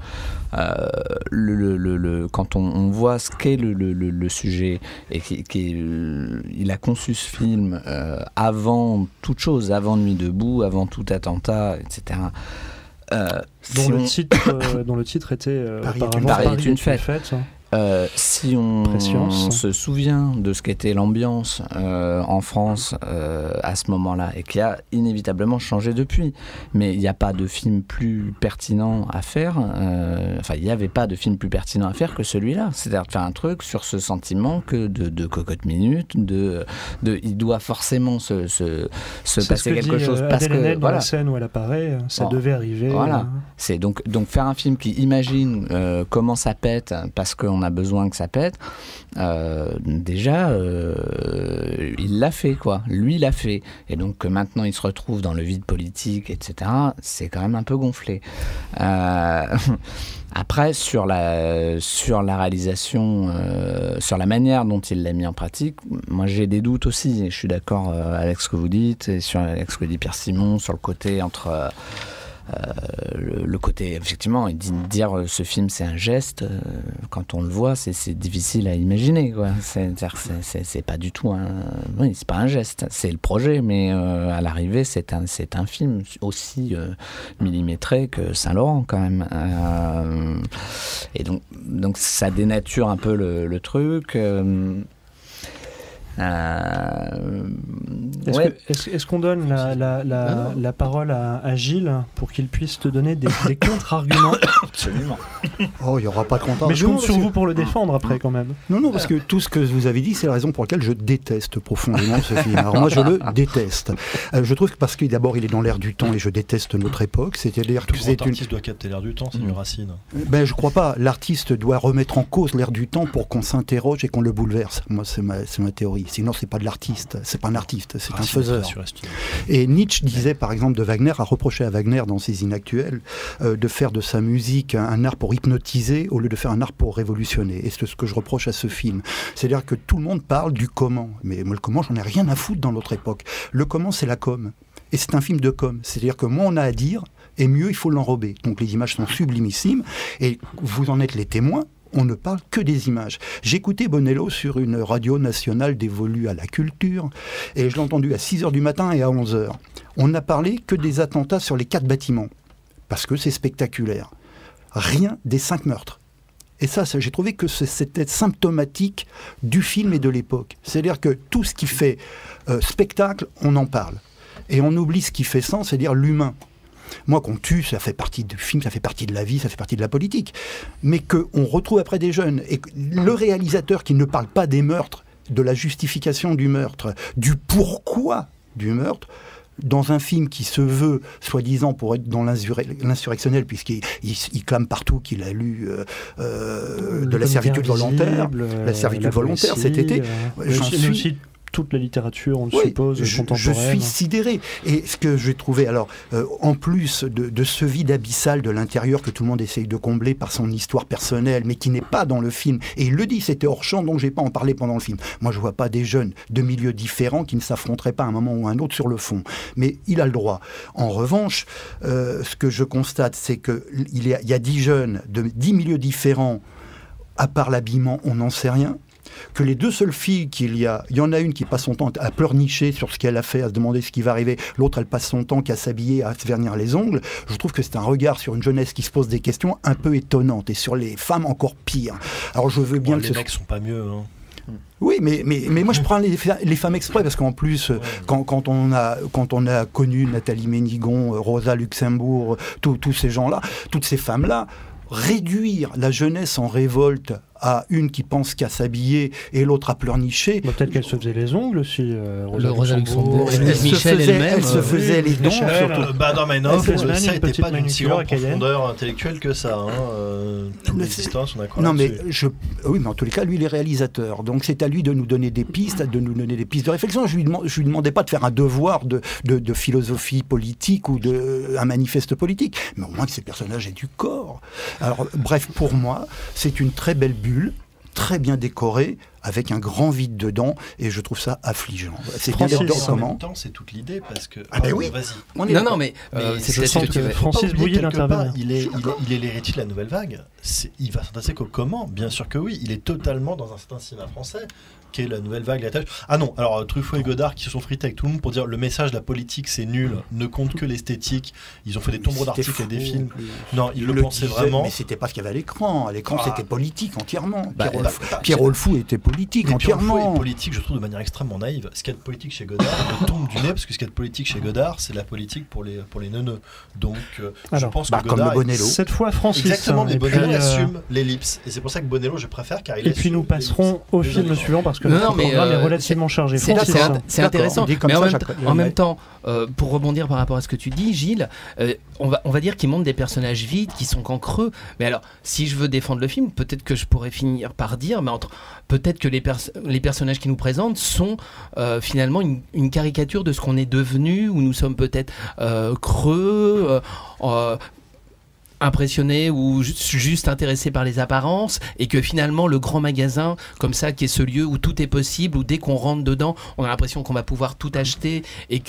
Speaker 3: quand on voit ce qu'est le sujet, et il a conçu ce film avant toute chose, avant Nuit debout, avant tout attentat, etc.
Speaker 2: Dont le titre était
Speaker 3: Paris est une fête. Si on se souvient de ce qu'était l'ambiance en France à ce moment-là, et qui a inévitablement changé depuis, mais il n'y a pas de film plus pertinent à faire, il n'y avait pas de film plus pertinent à faire que celui-là, c'est-à-dire de faire un truc sur ce sentiment que de cocotte minute, il doit forcément se passer quelque chose, parce que
Speaker 2: dans la scène où elle apparaît, ça devait arriver.
Speaker 3: Voilà. C'est donc faire un film qui imagine comment ça pète parce qu'on a besoin que ça pète, déjà il l'a fait, quoi. Lui l'a fait, et donc que maintenant il se retrouve dans le vide politique, etc., c'est quand même un peu gonflé. Après, sur la réalisation, sur la manière dont il l'a mis en pratique, moi j'ai des doutes aussi, et je suis d'accord avec ce que vous dites, et avec ce que dit Pierre Simon sur le côté entre le côté, effectivement, dire ce film c'est un geste, quand on le voit, c'est difficile à imaginer, quoi. C'est pas du tout oui, c'est pas un geste, c'est le projet, mais à l'arrivée, c'est un film aussi millimétré que Saint-Laurent, quand même. Et donc ça dénature un peu le truc.
Speaker 2: Est-ce qu'on donne la parole à Gilles pour qu'il puisse te donner des contre-arguments?
Speaker 3: Absolument.
Speaker 4: Oh, il n'y aura pas de contre-arguments.
Speaker 2: Mais je compte sur vous pour le défendre après, quand même.
Speaker 4: Non, parce que tout ce que vous avez dit, c'est la raison pour laquelle je déteste profondément ce film. Alors moi, je le déteste. Je trouve que parce que d'abord, il est dans l'air du temps et je déteste notre époque. C'est-à-dire que
Speaker 5: c'est l'artiste doit capter l'air du temps, c'est une Racine.
Speaker 4: Ben, je crois pas. L'artiste doit remettre en cause l'air du temps pour qu'on s'interroge et qu'on le bouleverse. Moi, c'est ma théorie. Sinon, c'est pas de l'artiste, c'est pas un artiste, c'est un faiseur. Et Nietzsche disait, par exemple, de Wagner, a reproché à Wagner dans ses Inactuels de faire de sa musique un art pour hypnotiser au lieu de faire un art pour révolutionner. Et c'est ce que je reproche à ce film. C'est-à-dire que tout le monde parle du comment, mais moi le comment, j'en ai rien à foutre dans notre époque. Le comment, c'est la com. Et c'est un film de com. C'est-à-dire que moins on a à dire, et mieux il faut l'enrober. Donc les images sont sublimissimes, et vous en êtes les témoins. On ne parle que des images. J'écoutais Bonello sur une radio nationale dévolue à la culture, et je l'ai entendu à 6h du matin et à 11h. On n'a parlé que des attentats sur les 4 bâtiments, parce que c'est spectaculaire. Rien des 5 meurtres. Et ça j'ai trouvé que c'était symptomatique du film et de l'époque. C'est-à-dire que tout ce qui fait spectacle, on en parle. Et on oublie ce qui fait sens, c'est-à-dire l'humain. Moi, qu'on tue, ça fait partie du film, ça fait partie de la vie, ça fait partie de la politique. Mais qu'on retrouve après des jeunes. Et le réalisateur qui ne parle pas des meurtres, de la justification du meurtre, du pourquoi du meurtre, dans un film qui se veut, soi-disant, pour être dans l'insurrectionnel, puisqu'il clame partout qu'il a lu de la servitude volontaire, la servitude volontaire cet été. J'en suis...
Speaker 2: toute la littérature, on le suppose, contemporaine.
Speaker 4: Je suis sidéré. Et ce que j'ai trouvé, alors, en plus de ce vide abyssal de l'intérieur que tout le monde essaye de combler par son histoire personnelle, mais qui n'est pas dans le film, et il le dit, c'était hors champ, donc je n'ai pas en parlé pendant le film. Moi, je ne vois pas des jeunes de milieux différents qui ne s'affronteraient pas à un moment ou à un autre sur le fond. Mais il a le droit. En revanche, ce que je constate, c'est qu'il y a 10 jeunes de 10 milieux différents, à part l'habillement, on n'en sait rien. Que les 2 seules filles il y en a une qui passe son temps à pleurnicher sur ce qu'elle a fait, à se demander ce qui va arriver, l'autre elle passe son temps qu'à s'habiller, à se vernir les ongles. Je trouve que c'est un regard sur une jeunesse qui se pose des questions un peu étonnantes, et sur les femmes encore pire. Alors je veux bien
Speaker 5: que les mecs sont pas mieux, hein.
Speaker 4: Oui, mais moi je prends les femmes exprès, parce qu'en plus, quand on a connu Nathalie Ménigon, Rosa Luxembourg, tous ces gens-là, toutes ces femmes-là, réduire la jeunesse en révolte à une qui pense qu'à s'habiller et l'autre à pleurnicher.
Speaker 2: Peut-être qu'elle se faisait les ongles aussi,
Speaker 1: Rosa Luxembourg.
Speaker 4: Elle se faisait les dons.
Speaker 5: Non, mais non, ça n'était pas d'une si grande profondeur intellectuelle que ça. Tous les histoires sont d'accord.
Speaker 4: Non, mais oui, mais en tous les cas, lui, il est réalisateur. Donc c'est à lui de nous donner des pistes, de réflexion. Je lui demandais pas de faire un devoir de philosophie politique ou un manifeste politique, mais au moins que ces personnages aient du corps. Alors, bref, pour moi, c'est une très belle bulle, très bien décorée, avec un grand vide dedans, et je trouve ça affligeant. C'est bien dedans comment.
Speaker 5: En même temps, c'est toute l'idée, parce que...
Speaker 4: Ah ben oui.
Speaker 5: Vas-y.
Speaker 1: Non, mais
Speaker 2: je sens que Francis Bouillet d'intervenir.
Speaker 5: Il est l'héritier de la nouvelle vague. Il va s'intéresser qu'au comment. Bien sûr que oui. Il est totalement dans un certain cinéma français, qui est la nouvelle vague, la tâche. Ah non, alors Truffaut et Godard qui se sont frités avec tout le monde pour dire le message de la politique c'est nul, ne compte que l'esthétique. Ils ont fait des tombereaux d'articles et des films. Non, ils le pensaient vraiment.
Speaker 4: Mais c'était pas ce qu'il y avait à l'écran. À l'écran, c'était politique entièrement. Pierre Rolfou était politique entièrement.
Speaker 5: Pierre Rolfou est politique, je trouve, de manière extrêmement naïve. Ce qu'il y a de politique chez Godard me tombe du nez, parce que ce qu'il y a de politique chez Godard, c'est la politique pour les neuneux. Donc, je pense que
Speaker 4: Godard, comme le Bonello.
Speaker 2: Cette fois, Francis.
Speaker 5: Exactement, mais Bonello assume l'ellipse. Et c'est pour ça que Bonello, je préfère, car il.
Speaker 2: Et puis nous passerons au film suivant, parce que notre programme est relativement chargé.
Speaker 1: C'est intéressant, mais en même temps, pour rebondir par rapport à ce que tu dis, Gilles, on va dire qu'il montre des personnages vides qui sont qu'en creux. Mais alors, si je veux défendre le film, peut-être que je pourrais finir par dire, mais peut-être que les personnages qui nous présentent sont finalement une caricature de ce qu'on est devenu, où nous sommes peut-être creux. impressionné ou juste intéressé par les apparences, et que finalement le grand magasin comme ça, qui est ce lieu où tout est possible, où dès qu'on rentre dedans on a l'impression qu'on va pouvoir tout acheter, et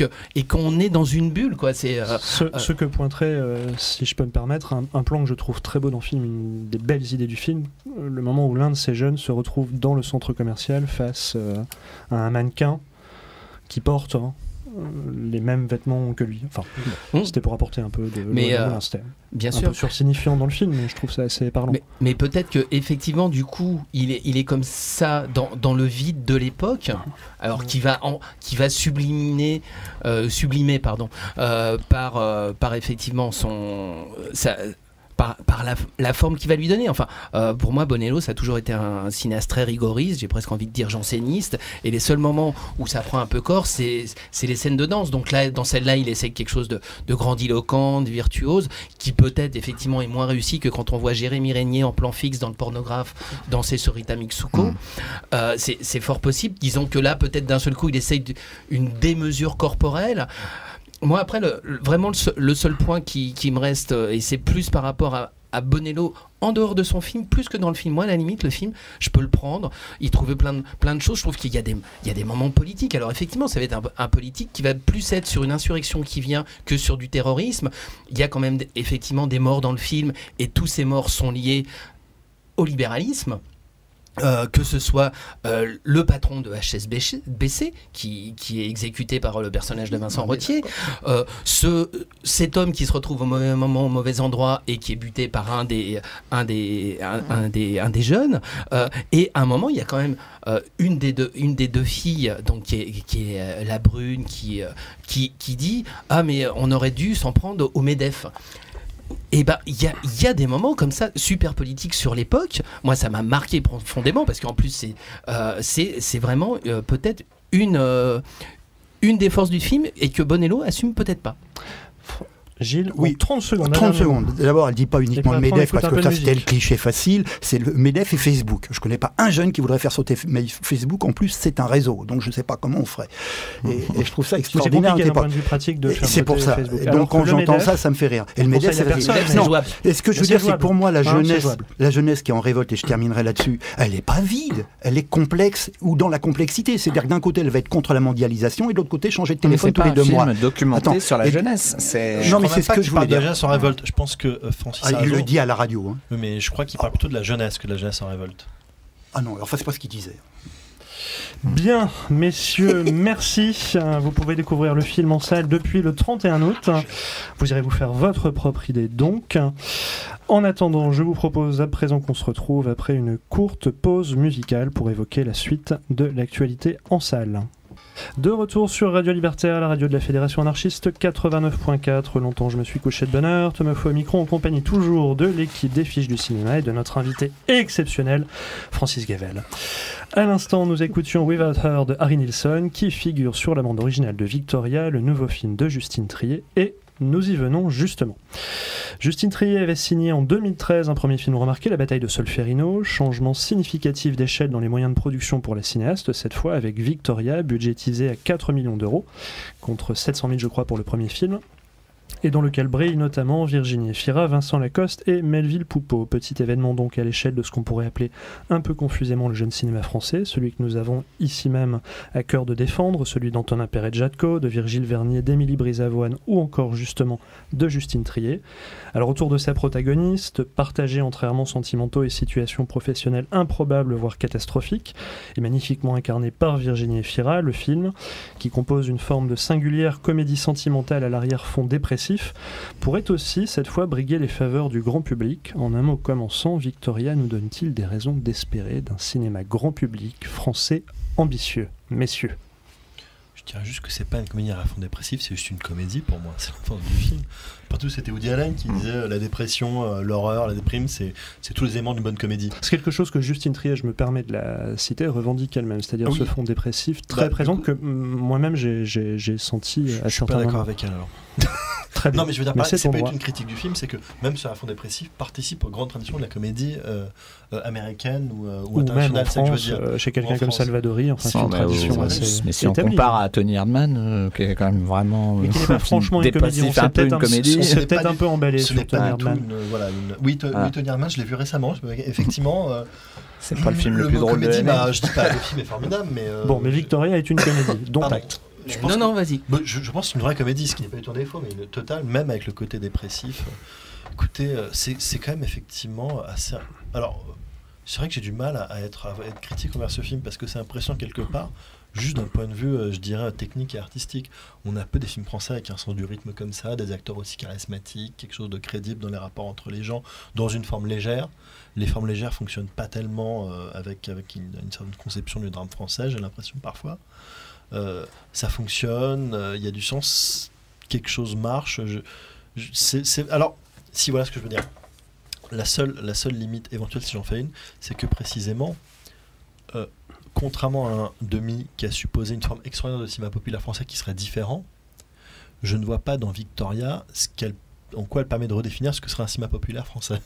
Speaker 1: qu'on est dans une bulle, quoi. C'est
Speaker 2: ce que pointerait, si je peux me permettre, un plan que je trouve très beau dans le film, une des belles idées du film, le moment où l'un de ces jeunes se retrouve dans le centre commercial face à un mannequin qui porte les mêmes vêtements que lui. Enfin, c'était pour apporter un peu de... c'était
Speaker 1: bien
Speaker 2: un
Speaker 1: sûr
Speaker 2: peu sursignifiant dans le film, mais je trouve ça assez parlant.
Speaker 1: Mais peut-être que effectivement, du coup, il est comme ça dans le vide de l'époque, alors qui va sublimer par effectivement par la forme qu'il va lui donner. Enfin, pour moi, Bonello, ça a toujours été un cinéaste très rigoriste, j'ai presque envie de dire janséniste, et les seuls moments où ça prend un peu corps, c'est les scènes de danse. Donc là, dans celle-là, il essaie quelque chose de grandiloquent, de virtuose, qui peut-être effectivement est moins réussi que quand on voit Jérémy Régnier en plan fixe dans Le Pornographe danser sur Rita Mitsuko. C'est fort possible. Disons que là, peut-être d'un seul coup, il essaye une démesure corporelle. Moi, après, vraiment, le seul point qui me reste, et c'est plus par rapport à Bonello en dehors de son film, plus que dans le film. Moi, à la limite, le film, je peux le prendre. Il trouvait plein de choses. Je trouve qu'il y a des moments politiques. Alors, effectivement, ça va être un politique qui va plus être sur une insurrection qui vient que sur du terrorisme. Il y a quand même, effectivement, des morts dans le film, et tous ces morts sont liés au libéralisme. Que ce soit le patron de HSBC qui est exécuté par le personnage de Vincent Rottier, cet homme qui se retrouve au mauvais moment au mauvais endroit et qui est buté par un des jeunes, et à un moment il y a quand même une des deux filles, donc qui est la brune, qui dit mais on aurait dû s'en prendre au MEDEF. Et il y a des moments comme ça super politiques sur l'époque. Moi, ça m'a marqué profondément, parce qu'en plus c'est vraiment peut-être une des forces du film, et que Bonello assume peut-être pas.
Speaker 2: Gilles,
Speaker 4: oui,
Speaker 2: 30 secondes.
Speaker 4: 30 secondes. D'abord, elle ne dit pas uniquement le MEDEF, parce que ça c'était le cliché facile, c'est le MEDEF et Facebook. Je ne connais pas un jeune qui voudrait faire sauter Facebook, en plus c'est un réseau, donc je ne sais pas comment on ferait. Et je trouve ça extraordinaire.
Speaker 2: C'est compliqué d'un point de vue pratique de faire
Speaker 4: c'est pour ça.
Speaker 2: Facebook.
Speaker 4: Donc quand j'entends ça me fait rire. Et le MEDEF, c'est jouable. Et ce que je veux dire, c'est que pour moi, la jeunesse qui est en révolte, et je terminerai là-dessus, elle n'est pas vide, elle est complexe, ou dans la complexité. C'est-à-dire que d'un côté, elle va être contre la mondialisation, et de l'autre côté, changer de téléphone tous les 2 mois.
Speaker 3: C'est pas un film documenté sur la jeunesse.
Speaker 4: Non, mais c'est ce que je voulais dire.
Speaker 5: La jeunesse en révolte. Je pense que Francis
Speaker 4: il le dit à la radio. Hein.
Speaker 5: Oui, mais je crois qu'il parle plutôt de la jeunesse que de la jeunesse en révolte.
Speaker 4: Ah non, enfin c'est pas ce qu'il disait.
Speaker 2: Bien, messieurs, merci. Vous pouvez découvrir le film en salle depuis le 31 août. Vous irez vous faire votre propre idée donc. En attendant, je vous propose à présent qu'on se retrouve après une courte pause musicale pour évoquer la suite de l'actualité en salle. De retour sur Radio Libertaire, la radio de la Fédération anarchiste 89.4. Longtemps je me suis couché de bonne heure, te me fous au micro en compagnie toujours de l'équipe des Fiches du cinéma et de notre invité exceptionnel, Francis Gavel. À l'instant, nous écoutions Without Her de Harry Nilsson, qui figure sur la bande originale de Victoria, le nouveau film de Justine Triet, et nous y venons justement. Justine Triet avait signé en 2013 un premier film remarqué, La bataille de Solferino, changement significatif d'échelle dans les moyens de production pour la cinéaste, cette fois avec Victoria, budgétisé à 4 millions d'euros, contre 700 000 je crois pour le premier film, et dans lequel brillent notamment Virginie Efira, Vincent Lacoste et Melville Poupeau. Petit événement donc à l'échelle de ce qu'on pourrait appeler un peu confusément le jeune cinéma français, celui que nous avons ici même à cœur de défendre, celui d'Antonin Perret-Jadco, de Virgile Vernier, d'Émilie Brisavoine ou encore justement de Justine Triet. Alors autour de sa protagoniste, partagée entre errements sentimentaux et situations professionnelles improbables voire catastrophiques, et magnifiquement incarnée par Virginie Efira, le film, qui compose une forme de singulière comédie sentimentale à l'arrière-fond dépressif, pourrait aussi cette fois briguer les faveurs du grand public. En un mot commençant, Victoria nous donne-t-il des raisons d'espérer d'un cinéma grand public français ambitieux, messieurs?
Speaker 5: Je dirais juste que c'est pas une comédie à fond dépressif, c'est juste une comédie pour moi, c'est l'enfance du film. Partout c'était Woody Allen qui disait la dépression, l'horreur, la déprime, c'est tous les éléments d'une bonne comédie.
Speaker 2: C'est quelque chose que Justine Triet, je me permets de la citer, revendique elle-même, c'est-à-dire ce fond dépressif très présent que moi-même j'ai senti à certains moments.
Speaker 5: Je suis pas d'accord avec elle alors.
Speaker 2: Très bien.
Speaker 5: Non, mais je veux dire,
Speaker 2: c'est
Speaker 5: pas
Speaker 2: droit.
Speaker 5: une critique du film, c'est que même sur un fond dépressif, participe aux grandes traditions de la comédie américaine ou
Speaker 2: même en
Speaker 5: internationale, c'est que je veux
Speaker 2: France,
Speaker 5: dire.
Speaker 2: chez quelqu'un
Speaker 5: En
Speaker 2: comme
Speaker 5: France.
Speaker 2: Salvadori, enfin, c'est une tradition assez
Speaker 3: mais si on
Speaker 2: établie.
Speaker 3: compare à Tony Erdmann, qui est quand même vraiment
Speaker 2: Mais qui n'est pas franchement une comédie,
Speaker 3: dépressif, un peu une comédie.
Speaker 2: on s'est peut-être un peu emballé
Speaker 5: Ce
Speaker 2: sur
Speaker 5: n'est
Speaker 2: Tony
Speaker 5: pas du tout
Speaker 2: Erdmann.
Speaker 5: Oui, Tony Erdmann, je l'ai vu récemment. Effectivement,
Speaker 3: c'est pas le film le
Speaker 5: mot
Speaker 3: plus drôle de
Speaker 5: comédie,
Speaker 3: l'année.
Speaker 5: je dis pas, le film est formidable, mais.
Speaker 2: Bon, mais Victoria est une comédie, dont
Speaker 5: Pardon.
Speaker 2: acte.
Speaker 1: Non, vas-y.
Speaker 5: Je pense que c'est une vraie comédie, ce qui n'est pas du tout un défaut, mais une totale, même avec le côté dépressif. Écoutez, c'est quand même effectivement assez. Alors, c'est vrai que j'ai du mal à être critique envers ce film parce que c'est impressionnant quelque part, juste d'un point de vue, je dirais, technique et artistique. On a peu des films français avec un sens du rythme comme ça, des acteurs aussi charismatiques, quelque chose de crédible dans les rapports entre les gens, dans une forme légère. Les formes légères fonctionnent pas tellement avec une certaine conception du drame français, j'ai l'impression parfois. Ça fonctionne, il y a du sens, quelque chose marche. Alors, si voilà ce que je veux dire. La seule limite éventuelle, si j'en fais une, c'est que précisément, contrairement à un demi qui a supposé une forme extraordinaire de cinéma populaire français qui serait différent, je ne vois pas dans Victoria en quoi elle permet de redéfinir ce que serait un cinéma populaire français.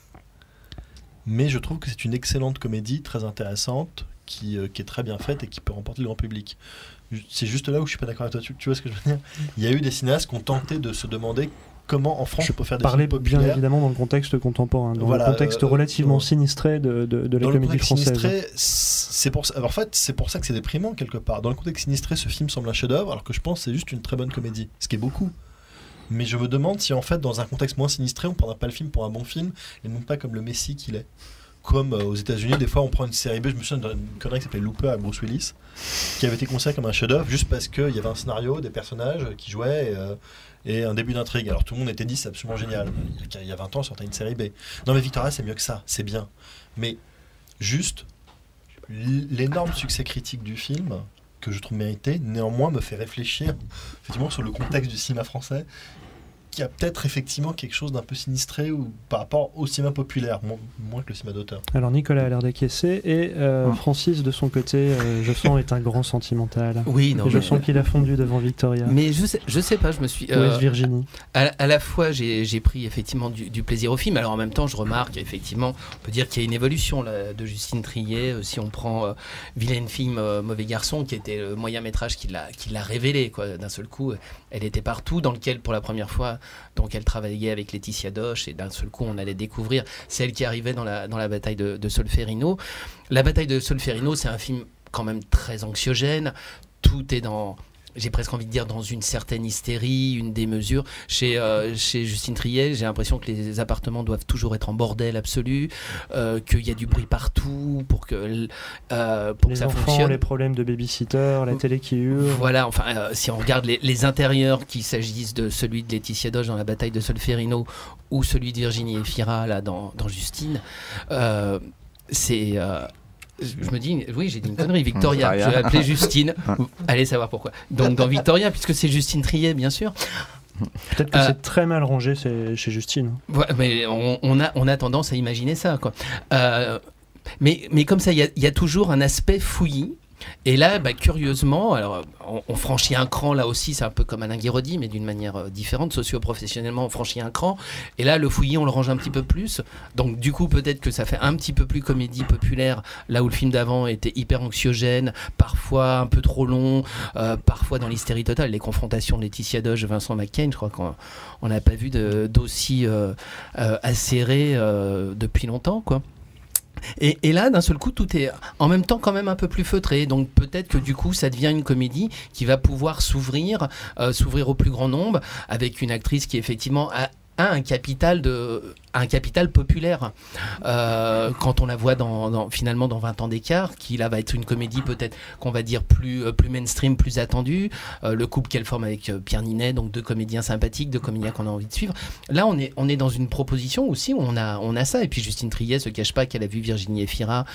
Speaker 5: Mais je trouve que c'est une excellente comédie, très intéressante, qui est très bien faite et qui peut remporter le grand public. C'est juste là où je suis pas d'accord avec toi. Tu vois ce que je veux dire ? Il y a eu des cinéastes qui ont tenté de se demander comment en France on peut faire des films populaires.
Speaker 2: Bien évidemment dans le contexte contemporain, dans le contexte relativement sinistré de la comédie française.
Speaker 5: C'est pour ça que c'est déprimant quelque part. Dans le contexte sinistré, ce film semble un chef-d'œuvre, alors que je pense que c'est juste une très bonne comédie, ce qui est beaucoup. Mais je me demande si en fait, dans un contexte moins sinistré, on ne prendra pas le film pour un bon film et non pas comme le Messie qu'il est. Comme aux États-Unis, des fois on prend une série B, je me souviens d'une connerie qui s'appelait Looper avec Bruce Willis, qui avait été considéré comme un chef-d'œuvre juste parce qu'il y avait un scénario, des personnages qui jouaient et un début d'intrigue. Alors tout le monde était dit c'est absolument génial. Il y a 20 ans, sortait une série B. Non mais Victoria, c'est mieux que ça, c'est bien. Mais juste, l'énorme succès critique du film, que je trouve mérité, néanmoins me fait réfléchir effectivement sur le contexte du cinéma français, qui a peut-être effectivement quelque chose d'un peu sinistré ou par rapport au cinéma populaire, moins que le cinéma d'auteur.
Speaker 2: Alors Nicolas a l'air d'acquiescer et Francis de son côté, je sens est un grand sentimental.
Speaker 1: Oui, non.
Speaker 2: Je sens qu'il a fondu devant Victoria.
Speaker 1: Mais je sais pas, je me suis.
Speaker 2: Où est Virginie ?
Speaker 1: À la fois, j'ai pris effectivement du plaisir au film. Alors en même temps, je remarque effectivement, on peut dire qu'il y a une évolution là, de Justine Triet. Si on prend Vilaine fille, mauvais garçon, qui était le moyen métrage qui l'a révélé, quoi. D'un seul coup, elle était partout, dans lequel pour la première fois. Donc elle travaillait avec Laetitia Doche et d'un seul coup on allait découvrir celle qui arrivait dans la bataille de Solferino. La bataille de Solferino, c'est un film quand même très anxiogène. Tout est dans... J'ai presque envie de dire dans une certaine hystérie, une démesure. Chez Justine Triet, j'ai l'impression que les appartements doivent toujours être en bordel absolu, qu'il y a du bruit partout pour que ça
Speaker 2: enfants,
Speaker 1: fonctionne.
Speaker 2: Les problèmes de babysitter, la télé qui hurle.
Speaker 1: Voilà, enfin, si on regarde les intérieurs, qu'il s'agisse de celui de Laetitia Doche dans la bataille de Solferino ou celui de Virginie Efira là, dans Justine, c'est... je me dis, oui, j'ai dit une connerie, Victoria. Je vais l'appeler Justine. Allez savoir pourquoi. Donc dans Victoria, puisque c'est Justine Triet, bien sûr.
Speaker 2: Peut-être que c'est très mal rangé chez Justine.
Speaker 1: Ouais, mais on a tendance à imaginer ça, quoi. Mais comme ça, il y a toujours un aspect fouillis. Et là, curieusement, alors on franchit un cran là aussi, c'est un peu comme Alain Guiraudy, mais d'une manière différente, socio-professionnellement, on franchit un cran. Et là, le fouillis, on le range un petit peu plus. Donc du coup, peut-être que ça fait un petit peu plus comédie populaire, là où le film d'avant était hyper anxiogène, parfois un peu trop long, parfois dans l'hystérie totale. Les confrontations de Laetitia Doche, Vincent McCain, je crois qu'on n'a pas vu d'aussi acéré depuis longtemps, quoi. Et là, d'un seul coup, tout est en même temps quand même un peu plus feutré. Donc peut-être que du coup, ça devient une comédie qui va pouvoir s'ouvrir au plus grand nombre, avec une actrice qui effectivement a un capital populaire quand on la voit finalement dans 20 ans d'écart, qui là va être une comédie peut-être qu'on va dire plus mainstream, plus attendue, le couple qu'elle forme avec Pierre Ninet, donc deux comédiens sympathiques, deux comédiens qu'on a envie de suivre. Là on est dans une proposition aussi où on a ça, et puis Justine Triet se cache pas qu'elle a vu Virginie Efira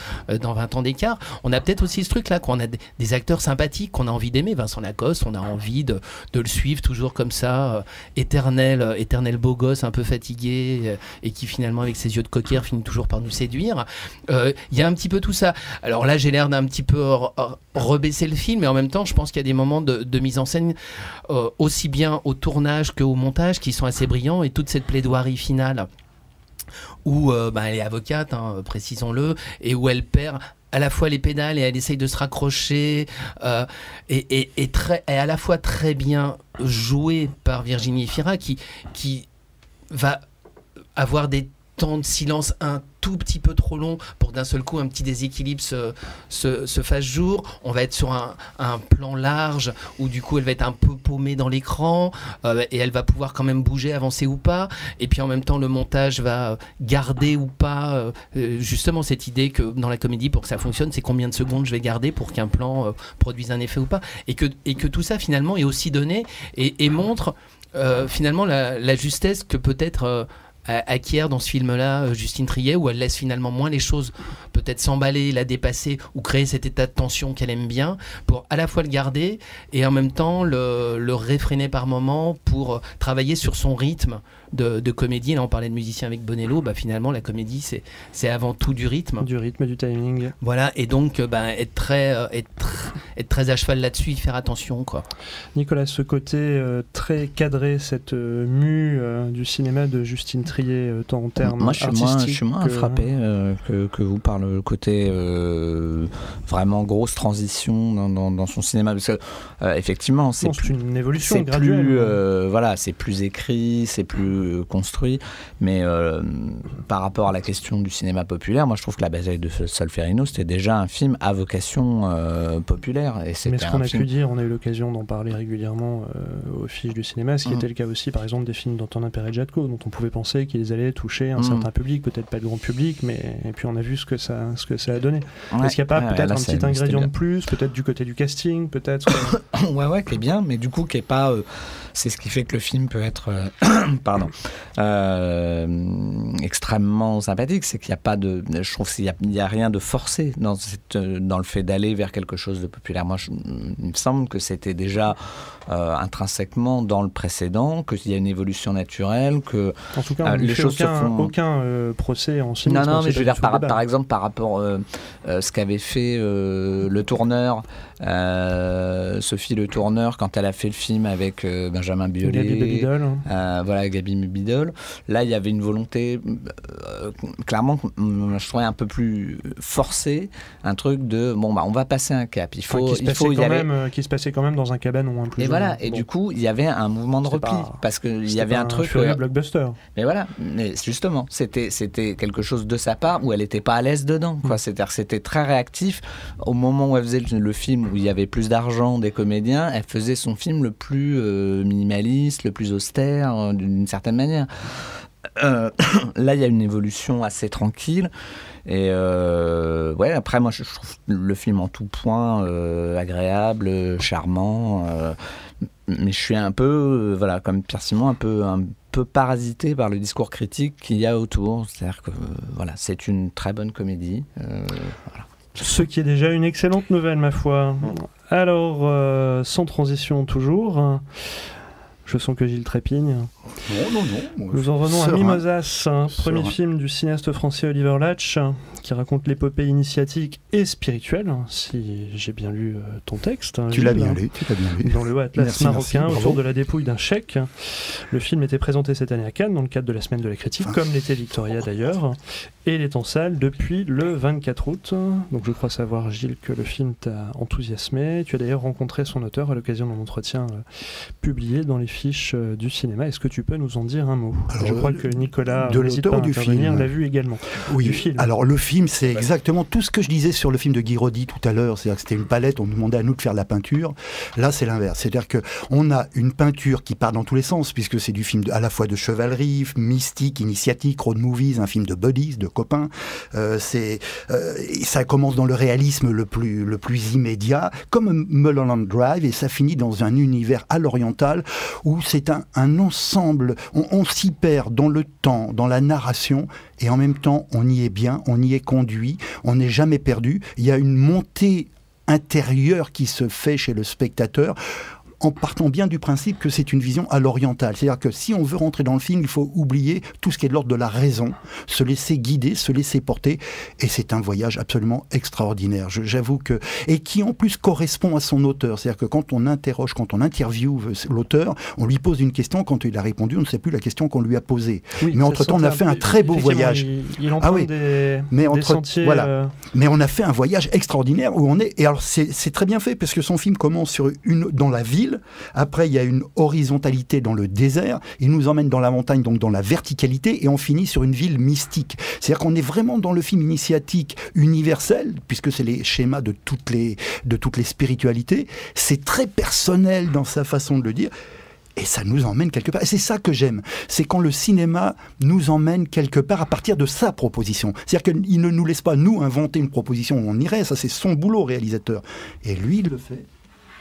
Speaker 1: dans 20 ans d'écart. On a peut-être aussi ce truc là, qu'on a des acteurs sympathiques qu'on a envie d'aimer. Vincent Lacoste, on a envie de le suivre toujours comme ça, éternel beau gosse un peu fatigué et qui finalement avec ses yeux de cocker finit toujours par nous séduire. Il y a un petit peu tout ça. Alors là j'ai l'air d'un petit peu rebaisser le film, mais en même temps je pense qu'il y a des moments de mise en scène aussi bien au tournage qu'au montage qui sont assez brillants, et toute cette plaidoirie finale où elle est avocate, précisons-le, et où elle perd à la fois les pédales et elle essaye de se raccrocher, et à la fois très bien jouée par Virginie Efira qui va avoir des temps de silence un tout petit peu trop long pour d'un seul coup un petit déséquilibre se fasse jour. On va être sur un plan large où du coup elle va être un peu paumée dans l'écran, et elle va pouvoir quand même bouger, avancer ou pas, et puis en même temps le montage va garder ou pas justement cette idée que dans la comédie, pour que ça fonctionne, c'est combien de secondes je vais garder pour qu'un plan produise un effet ou pas, et que tout ça finalement est aussi donné et montre finalement la justesse que peut-être acquiert dans ce film-là Justine Triet, où elle laisse finalement moins les choses peut-être s'emballer, la dépasser ou créer cet état de tension qu'elle aime bien, pour à la fois le garder et en même temps le réfréner par moment pour travailler sur son rythme de comédie. Là on parlait de musicien avec Bonello, finalement la comédie c'est avant tout du rythme, du timing. Voilà, et donc être très à cheval là-dessus, y faire attention quoi.
Speaker 2: Nicolas, ce côté très cadré, cette mue du cinéma de Justine Triet, tant en termes artistiques.
Speaker 3: Je suis moins frappé que vous par le côté vraiment grosse transition dans son cinéma, parce que effectivement c'est
Speaker 2: une évolution graduelle.
Speaker 3: C'est plus écrit, c'est plus construit, mais par rapport à la question du cinéma populaire, moi je trouve que La Bataille de Solferino c'était déjà un film à vocation populaire. Et
Speaker 2: mais ce qu'on a pu dire, on a eu l'occasion d'en parler régulièrement aux fiches du cinéma, ce qui était le cas aussi par exemple des films d'Antonin Perret-Jadko, dont on pouvait penser qu'ils allaient toucher un certain public, peut-être pas le grand public, et puis on a vu ce que ça a donné. Est-ce qu'il n'y a pas peut-être un petit ingrédient de plus, peut-être du côté du casting, peut-être
Speaker 3: ouais, qui est bien, mais du coup qui est pas c'est ce qui fait que le film peut être extrêmement sympathique, c'est qu'il n'y a pas de, je trouve qu'il n'y a rien de forcé dans le fait d'aller vers quelque chose de populaire. Moi, il me semble que c'était déjà intrinsèquement dans le précédent, qu'il y a une évolution naturelle, que
Speaker 2: en tout cas, les choses se font. Aucun procès en cinéma.
Speaker 3: Non, mais je veux dire par exemple par rapport ce qu'avait fait le tourneur, Sophie Le Tourneur, quand elle a fait le film avec Benjamin Biolay, Gabi Bidol. Là, il y avait une volonté clairement, je trouvais un peu plus forcée, un truc de on va passer un cap. Il faut y aller.
Speaker 2: Qui se passait quand même dans un cabanon un peu.
Speaker 3: Et voilà. Et du coup, il y avait un mouvement de repli parce que il y avait un truc.
Speaker 2: Blockbuster.
Speaker 3: Mais voilà. Mais justement, c'était quelque chose de sa part où elle n'était pas à l'aise dedans. C'est-à-dire que c'était très réactif. Au moment où elle faisait le film, où il y avait plus d'argent des comédiens, elle faisait son film le plus minimaliste, le plus austère, d'une certaine manière. Là, il y a une évolution assez tranquille. Et après, moi, je trouve le film en tout point agréable, charmant. Mais je suis un peu, comme Pierre Simon, un peu parasité par le discours critique qu'il y a autour. C'est-à-dire que c'est une très bonne comédie.
Speaker 2: Ce qui est déjà une excellente nouvelle, ma foi. Alors, sans transition toujours, je sens que Gilles trépigne.
Speaker 4: Non.
Speaker 2: Nous en venons à Mimosas, premier film du cinéaste français Oliver Latch, qui raconte l'épopée initiatique et spirituelle, si j'ai bien lu ton texte.
Speaker 4: Tu l'as bien lu.
Speaker 2: Dans le Atlas marocain, autour de la dépouille d'un cheikh. Le film était présenté cette année à Cannes, dans le cadre de la Semaine de la Critique, comme l'était Victoria d'ailleurs, et il est en salle depuis le 24 août. Donc je crois savoir, Gilles, que le film t'a enthousiasmé. Tu as d'ailleurs rencontré son auteur à l'occasion d'un entretien publié dans les fiches du cinéma. Est-ce que tu peux nous en dire un mot? Je crois que Nicolas,
Speaker 4: de l'auteur du film,
Speaker 2: l'a vu également.
Speaker 4: Oui,
Speaker 2: du film.
Speaker 4: Alors le film, c'est exactement tout ce que je disais sur le film de Guy Roddy tout à l'heure, c'est-à-dire que c'était une palette, on nous demandait à nous de faire de la peinture. Là, c'est l'inverse, c'est-à-dire qu'on a une peinture qui part dans tous les sens, puisque c'est du film à la fois de chevalerie, mystique, initiatique, road movies, un film de buddies, de copains. Ça commence dans le réalisme le plus immédiat, comme Mulholland Drive, et ça finit dans un univers à l'oriental où c'est un ensemble, on s'y perd dans le temps, dans la narration, et en même temps on y est bien, on y est conduit, on n'est jamais perdu. Il y a une montée intérieure qui se fait chez le spectateur. en partant bien du principe que c'est une vision à l'orientale. C'est-à-dire que si on veut rentrer dans le film, il faut oublier tout ce qui est de l'ordre de la raison, se laisser guider, se laisser porter, et c'est un voyage absolument extraordinaire. J'avoue que... Et qui en plus correspond à son auteur. C'est-à-dire que quand on interroge, quand on interviewe l'auteur, on lui pose une question, quand il a répondu, on ne sait plus la question qu'on lui a posée. Oui, mais entre-temps, on a fait un très beau voyage.
Speaker 2: Il emprunte des sentiers...
Speaker 4: Voilà. Mais on a fait un voyage extraordinaire où on est... Et alors, c'est très bien fait, parce que son film commence dans la ville, après il y a une horizontalité dans le désert, il nous emmène dans la montagne, donc dans la verticalité, et on finit sur une ville mystique. C'est-à-dire qu'on est vraiment dans le film initiatique universel, puisque c'est les schémas de toutes les spiritualités. C'est très personnel dans sa façon de le dire. Et ça nous emmène quelque part. Et c'est ça que j'aime. C'est quand le cinéma nous emmène quelque part à partir de sa proposition. C'est-à-dire qu'il ne nous laisse pas, nous, inventer une proposition où on irait. Ça, c'est son boulot, réalisateur. Et lui, il le fait.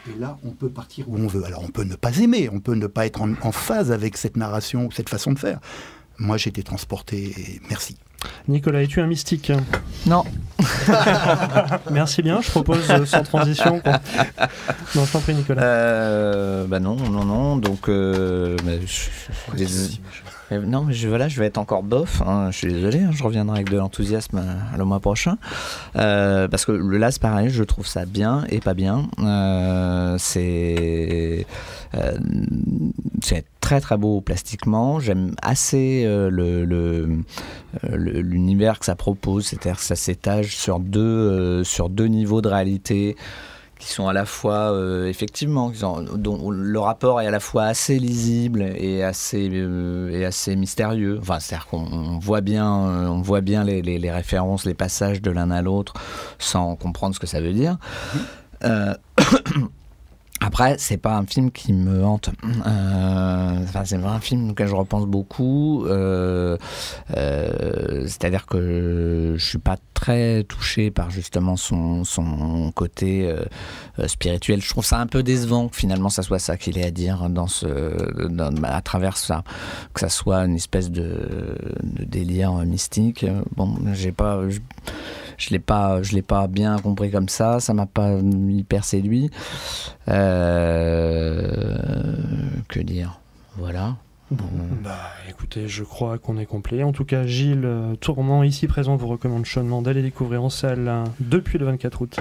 Speaker 4: Et là, on peut partir où on veut. Alors, on peut ne pas aimer. On peut ne pas être en phase avec cette narration ou cette façon de faire. Moi, j'ai été transporté. Et merci.
Speaker 2: Nicolas, es-tu un mystique ?
Speaker 3: Non.
Speaker 2: Merci bien, je propose sans transition. Non, je t'en prie, Nicolas.
Speaker 3: Non. Donc, non, je vais être encore bof. Hein, je suis désolé, je reviendrai avec de l'enthousiasme le mois prochain. Parce que là, c'est pareil, je trouve ça bien et pas bien. C'est très très beau plastiquement. J'aime assez l'univers que ça propose, c'est-à-dire que ça s'étage sur deux niveaux de réalité qui sont à la fois effectivement dont le rapport est à la fois assez lisible et assez mystérieux. Enfin, c'est-à-dire qu'on voit bien les références, les passages de l'un à l'autre sans comprendre ce que ça veut dire. Après, c'est pas un film qui me hante. C'est pas un film auquel je repense beaucoup. C'est-à-dire que je suis pas très touché par justement son côté spirituel. Je trouve ça un peu décevant que finalement ça soit ça qu'il ait à dire à travers ça, que ça soit une espèce de délire mystique. Bon, je l'ai pas bien compris comme ça m'a pas hyper séduit. Que dire, voilà.
Speaker 2: Bon, écoutez, je crois qu'on est complet. En tout cas, Gilles Tourment, ici présent, vous recommande chaudement d'aller découvrir en salle depuis le 24 août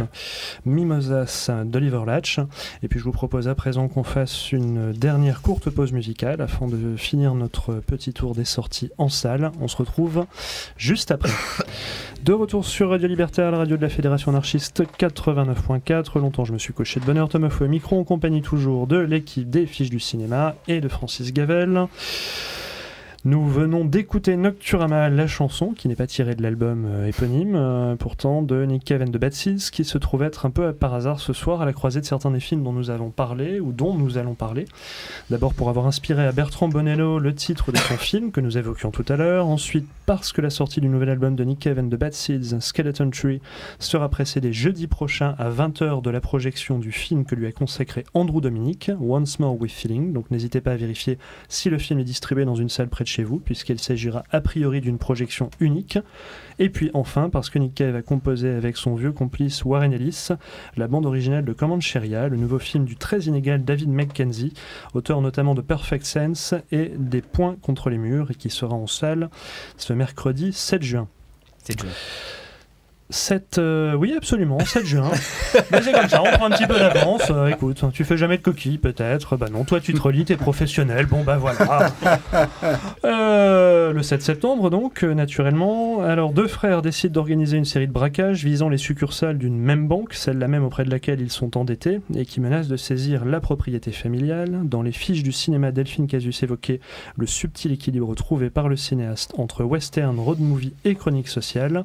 Speaker 2: Mimosas d'Oliver Latch. Et puis je vous propose à présent qu'on fasse une dernière courte pause musicale afin de finir notre petit tour des sorties en salle. On se retrouve juste après. De retour sur Radio Libertaire, la radio de la Fédération anarchiste 89.4. Longtemps je me suis coché de bonheur, Thomas Fouet micro, en compagnie toujours de l'équipe des Fiches du Cinéma et de Francis Gavel. Nous venons d'écouter Nocturama, la chanson, qui n'est pas tirée de l'album éponyme, pourtant de Nick Cave and the Bad Seeds, qui se trouve être un peu par hasard ce soir à la croisée de certains des films dont nous avons parlé, ou dont nous allons parler. D'abord pour avoir inspiré à Bertrand Bonello le titre de son film, que nous évoquions tout à l'heure. Ensuite parce que la sortie du nouvel album de Nick Cave and the Bad Seeds, Skeleton Tree, sera précédée jeudi prochain à 20h de la projection du film que lui a consacré Andrew Dominic, Once More with Feeling. Donc n'hésitez pas à vérifier si le film est distribué dans une salle près de chez vous, puisqu'il s'agira a priori d'une projection unique. Et puis enfin, parce que Nick Cave a composé avec son vieux complice Warren Ellis la bande originale de Comancheria, le nouveau film du très inégal David Mackenzie, auteur notamment de Perfect Sense et des Points contre les murs, et qui sera en salle ce mercredi 7 juin.
Speaker 3: 7 juin.
Speaker 2: Oui, absolument, 7 juin. Mais c'est comme ça, on prend un petit peu d'avance. Écoute, tu fais jamais de coquilles, peut-être. Bah non, toi tu te relis, t'es professionnel. Bon, bah voilà. Le 7 septembre, donc, naturellement. Alors, deux frères décident d'organiser une série de braquages visant les succursales d'une même banque, celle-là même auprès de laquelle ils sont endettés, et qui menace de saisir la propriété familiale. Dans les fiches du cinéma, Delphine Casus évoquait le subtil équilibre trouvé par le cinéaste entre western, road movie et chronique sociale.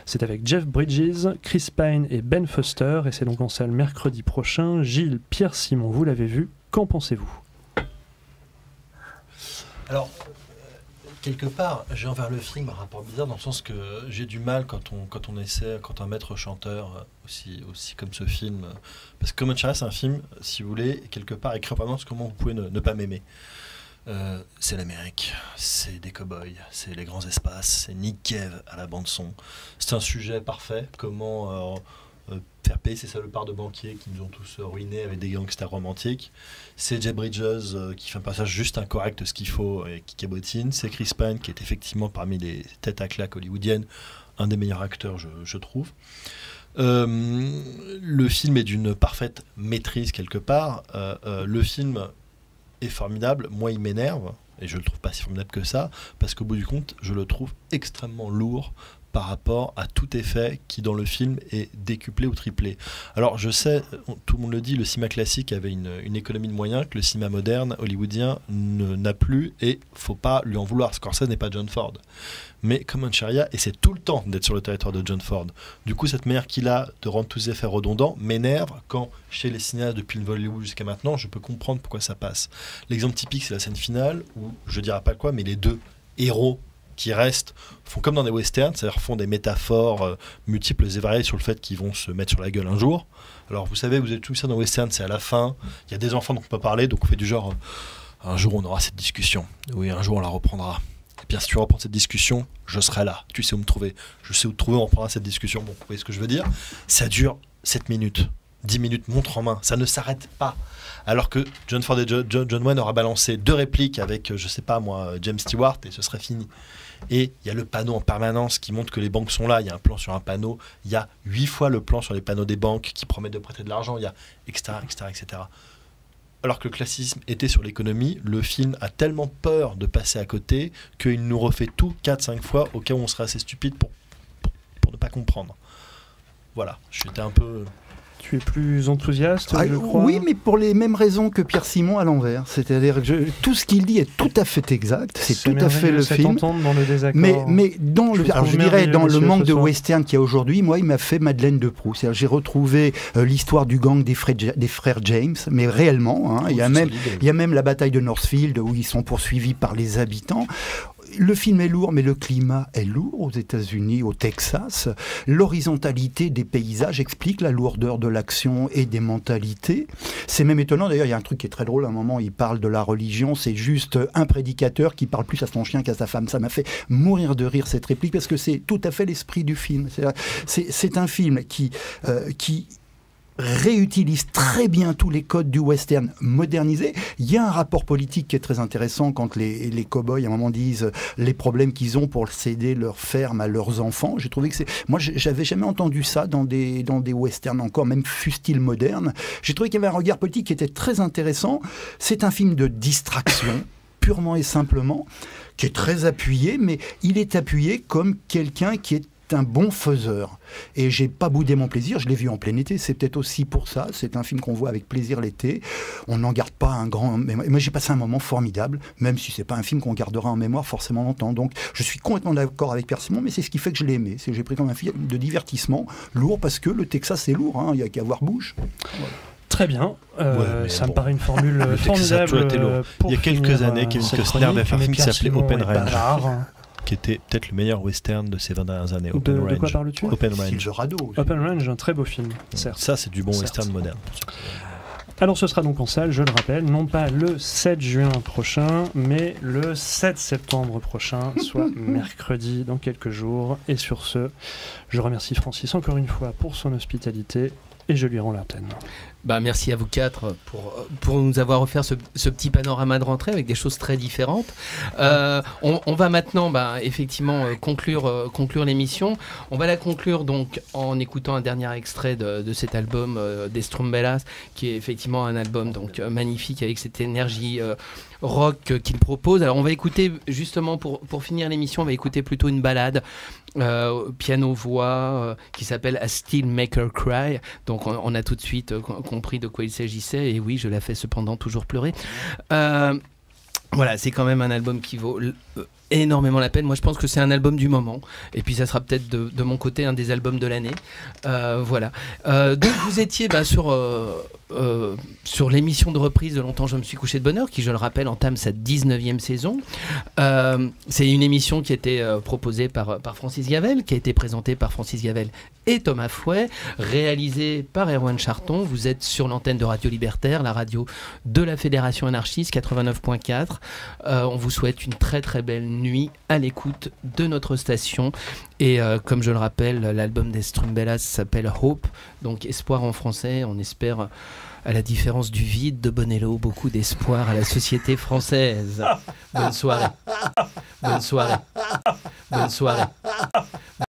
Speaker 2: C'est avec Jeff Bridges, Chris Pine et Ben Foster, et c'est donc en salle mercredi prochain. Gilles, Pierre Simon, vous l'avez vu, qu'en pensez-vous ?
Speaker 5: Alors, quelque part, j'ai envers le film un rapport bizarre, dans le sens que j'ai du mal quand un maître chanteur aussi comme ce film, parce que Comancheria, c'est un film, si vous voulez, quelque part écrit en permanence comment vous pouvez ne pas m'aimer. C'est l'Amérique, c'est des cow-boys, c'est les grands espaces, c'est Nick Cave à la bande son. C'est un sujet parfait. Comment faire payer ces salopards de banquiers qui nous ont tous ruinés avec des gangsters romantiques. C'est Jeff Bridges qui fait un passage juste incorrect, ce qu'il faut, et qui cabotine. C'est Chris Pine qui est effectivement parmi les têtes à claque hollywoodiennes, un des meilleurs acteurs, je trouve. Le film est d'une parfaite maîtrise quelque part. Le film est formidable. Moi, il m'énerve, et je le trouve pas si formidable que ça, parce qu'au bout du compte, je le trouve extrêmement lourd par rapport à tout effet qui dans le film est décuplé ou triplé. Alors je sais, tout le monde le dit, le cinéma classique avait une économie de moyens que le cinéma moderne hollywoodien n'a plus, et faut pas lui en vouloir. Scorsese n'est pas John Ford, mais Comancheria essaie tout le temps d'être sur le territoire de John Ford. Du coup, cette manière qu'il a de rendre tous ces effets redondants m'énerve quand, chez les cinéastes depuis le Hollywood jusqu'à maintenant, je peux comprendre pourquoi ça passe. L'exemple typique, c'est la scène finale où, je dirais pas quoi, mais les deux héros qui restent font comme dans des westerns, c'est-à-dire font des métaphores multiples et variées sur le fait qu'ils vont se mettre sur la gueule un jour. Alors vous savez, vous êtes tout ça dans western, c'est à la fin, il y a des enfants dont on peut parler, donc on fait du genre un jour on aura cette discussion, oui, un jour on la reprendra. Et bien si tu reprends cette discussion, je serai là, tu sais où me trouver, je sais où te trouver, on reprendra cette discussion. Bon, vous voyez ce que je veux dire? Ça dure 7 minutes, 10 minutes, montre en main, ça ne s'arrête pas. Alors que John Ford et John Wayne aura balancé 2 répliques avec, je sais pas moi, James Stewart, et ce serait fini. Et il y a le panneau en permanence qui montre que les banques sont là. Il y a un plan sur un panneau. Il y a 8 fois le plan sur les panneaux des banques qui promettent de prêter de l'argent. Il y a etc., etc., etc. Alors que le classicisme était sur l'économie, le film a tellement peur de passer à côté qu'il nous refait tout 4-5 fois au cas où on serait assez stupide pour ne pas comprendre. Voilà, j'étais un peu...
Speaker 2: Tu es plus enthousiaste, je crois.
Speaker 4: Oui, mais pour les mêmes raisons que Pierre Simon à l'envers. C'est-à-dire que tout ce qu'il dit est tout à fait exact. C'est tout à fait le film.
Speaker 2: Dans le désaccord.
Speaker 4: Mais dans le, alors je dirais dans le manque de western qu'il y a aujourd'hui, moi, il m'a fait Madeleine de Proust. J'ai retrouvé l'histoire du gang des frères James, mais réellement. Hein, il y a même la bataille de Northfield où ils sont poursuivis par les habitants. Le film est lourd, mais le climat est lourd aux États-Unis, au Texas. L'horizontalité des paysages explique la lourdeur de l'action et des mentalités. C'est même étonnant, d'ailleurs, il y a un truc qui est très drôle, à un moment, il parle de la religion, c'est juste un prédicateur qui parle plus à son chien qu'à sa femme. Ça m'a fait mourir de rire, cette réplique, parce que c'est tout à fait l'esprit du film. C'est un film qui réutilise très bien tous les codes du western modernisé. Il y a un rapport politique qui est très intéressant quand les cow-boys à un moment disent les problèmes qu'ils ont pour céder leur ferme à leurs enfants. J'ai trouvé que moi j'avais jamais entendu ça dans des westerns encore, même fût-il moderne. J'ai trouvé qu'il y avait un regard politique qui était très intéressant. C'est un film de distraction purement et simplement, qui est très appuyé, mais il est appuyé comme quelqu'un qui est un bon faiseur. Et j'ai pas boudé mon plaisir, je l'ai vu en plein été, c'est peut-être aussi pour ça, c'est un film qu'on voit avec plaisir l'été, on n'en garde pas un grand... Moi j'ai passé un moment formidable, même si c'est pas un film qu'on gardera en mémoire forcément longtemps, donc je suis complètement d'accord avec Pierre Simon, mais c'est ce qui fait que je l'ai aimé, c'est que j'ai pris comme un film de divertissement, lourd parce que le Texas c'est lourd, il y a qu'à voir Bush. Voilà.
Speaker 2: Très bien, ça me paraît une formule formidable.
Speaker 5: Il y a quelques années, Kevin Costner avait fait un film qui s'appelait Open Range, qui était peut-être le meilleur western de ces 20 dernières années.
Speaker 2: De quoi parles-tu?
Speaker 5: Open Range.
Speaker 2: Open Range, un très beau film, certes.
Speaker 5: Ça, c'est du bon western moderne.
Speaker 2: Alors ce sera donc en salle, je le rappelle, non pas le 7 juin prochain, mais le 7 septembre prochain, soit mercredi dans quelques jours. Et sur ce, je remercie Francis encore une fois pour son hospitalité et je lui rends l'antenne.
Speaker 1: Merci à vous 4 pour nous avoir offert ce petit panorama de rentrée avec des choses très différentes. On va maintenant effectivement conclure l'émission. On va la conclure donc en écoutant un dernier extrait de cet album des Strumbellas, qui est effectivement un album donc magnifique avec cette énergie rock qu'il propose. Alors on va écouter justement pour finir l'émission, on va écouter plutôt une ballade piano-voix qui s'appelle A Still Make Her Cry. Donc on a tout de suite compris de quoi il s'agissait, et oui, je la fais cependant toujours pleurer. Voilà, c'est quand même un album qui vaut énormément la peine. Moi, je pense que c'est un album du moment, et puis ça sera peut-être de mon côté un des albums de l'année. Voilà. Donc vous étiez sur l'émission de reprise de Longtemps je me suis couché de bonne heure, qui, je le rappelle, entame sa 19e saison. C'est une émission qui a été proposée par Francis Gavel, qui a été présentée par Francis Gavel et Thomas Fouet, réalisée par Erwan Charton. Vous êtes sur l'antenne de Radio Libertaire, la radio de la Fédération anarchiste 89.4. On vous souhaite une très très belle nuit à l'écoute de notre station. Et comme je le rappelle, l'album des Strumbellas s'appelle Hope, donc espoir en français. On espère, à la différence du vide de Bonello, beaucoup d'espoir à la société française. Bonne soirée. Bonne soirée. Bonne soirée.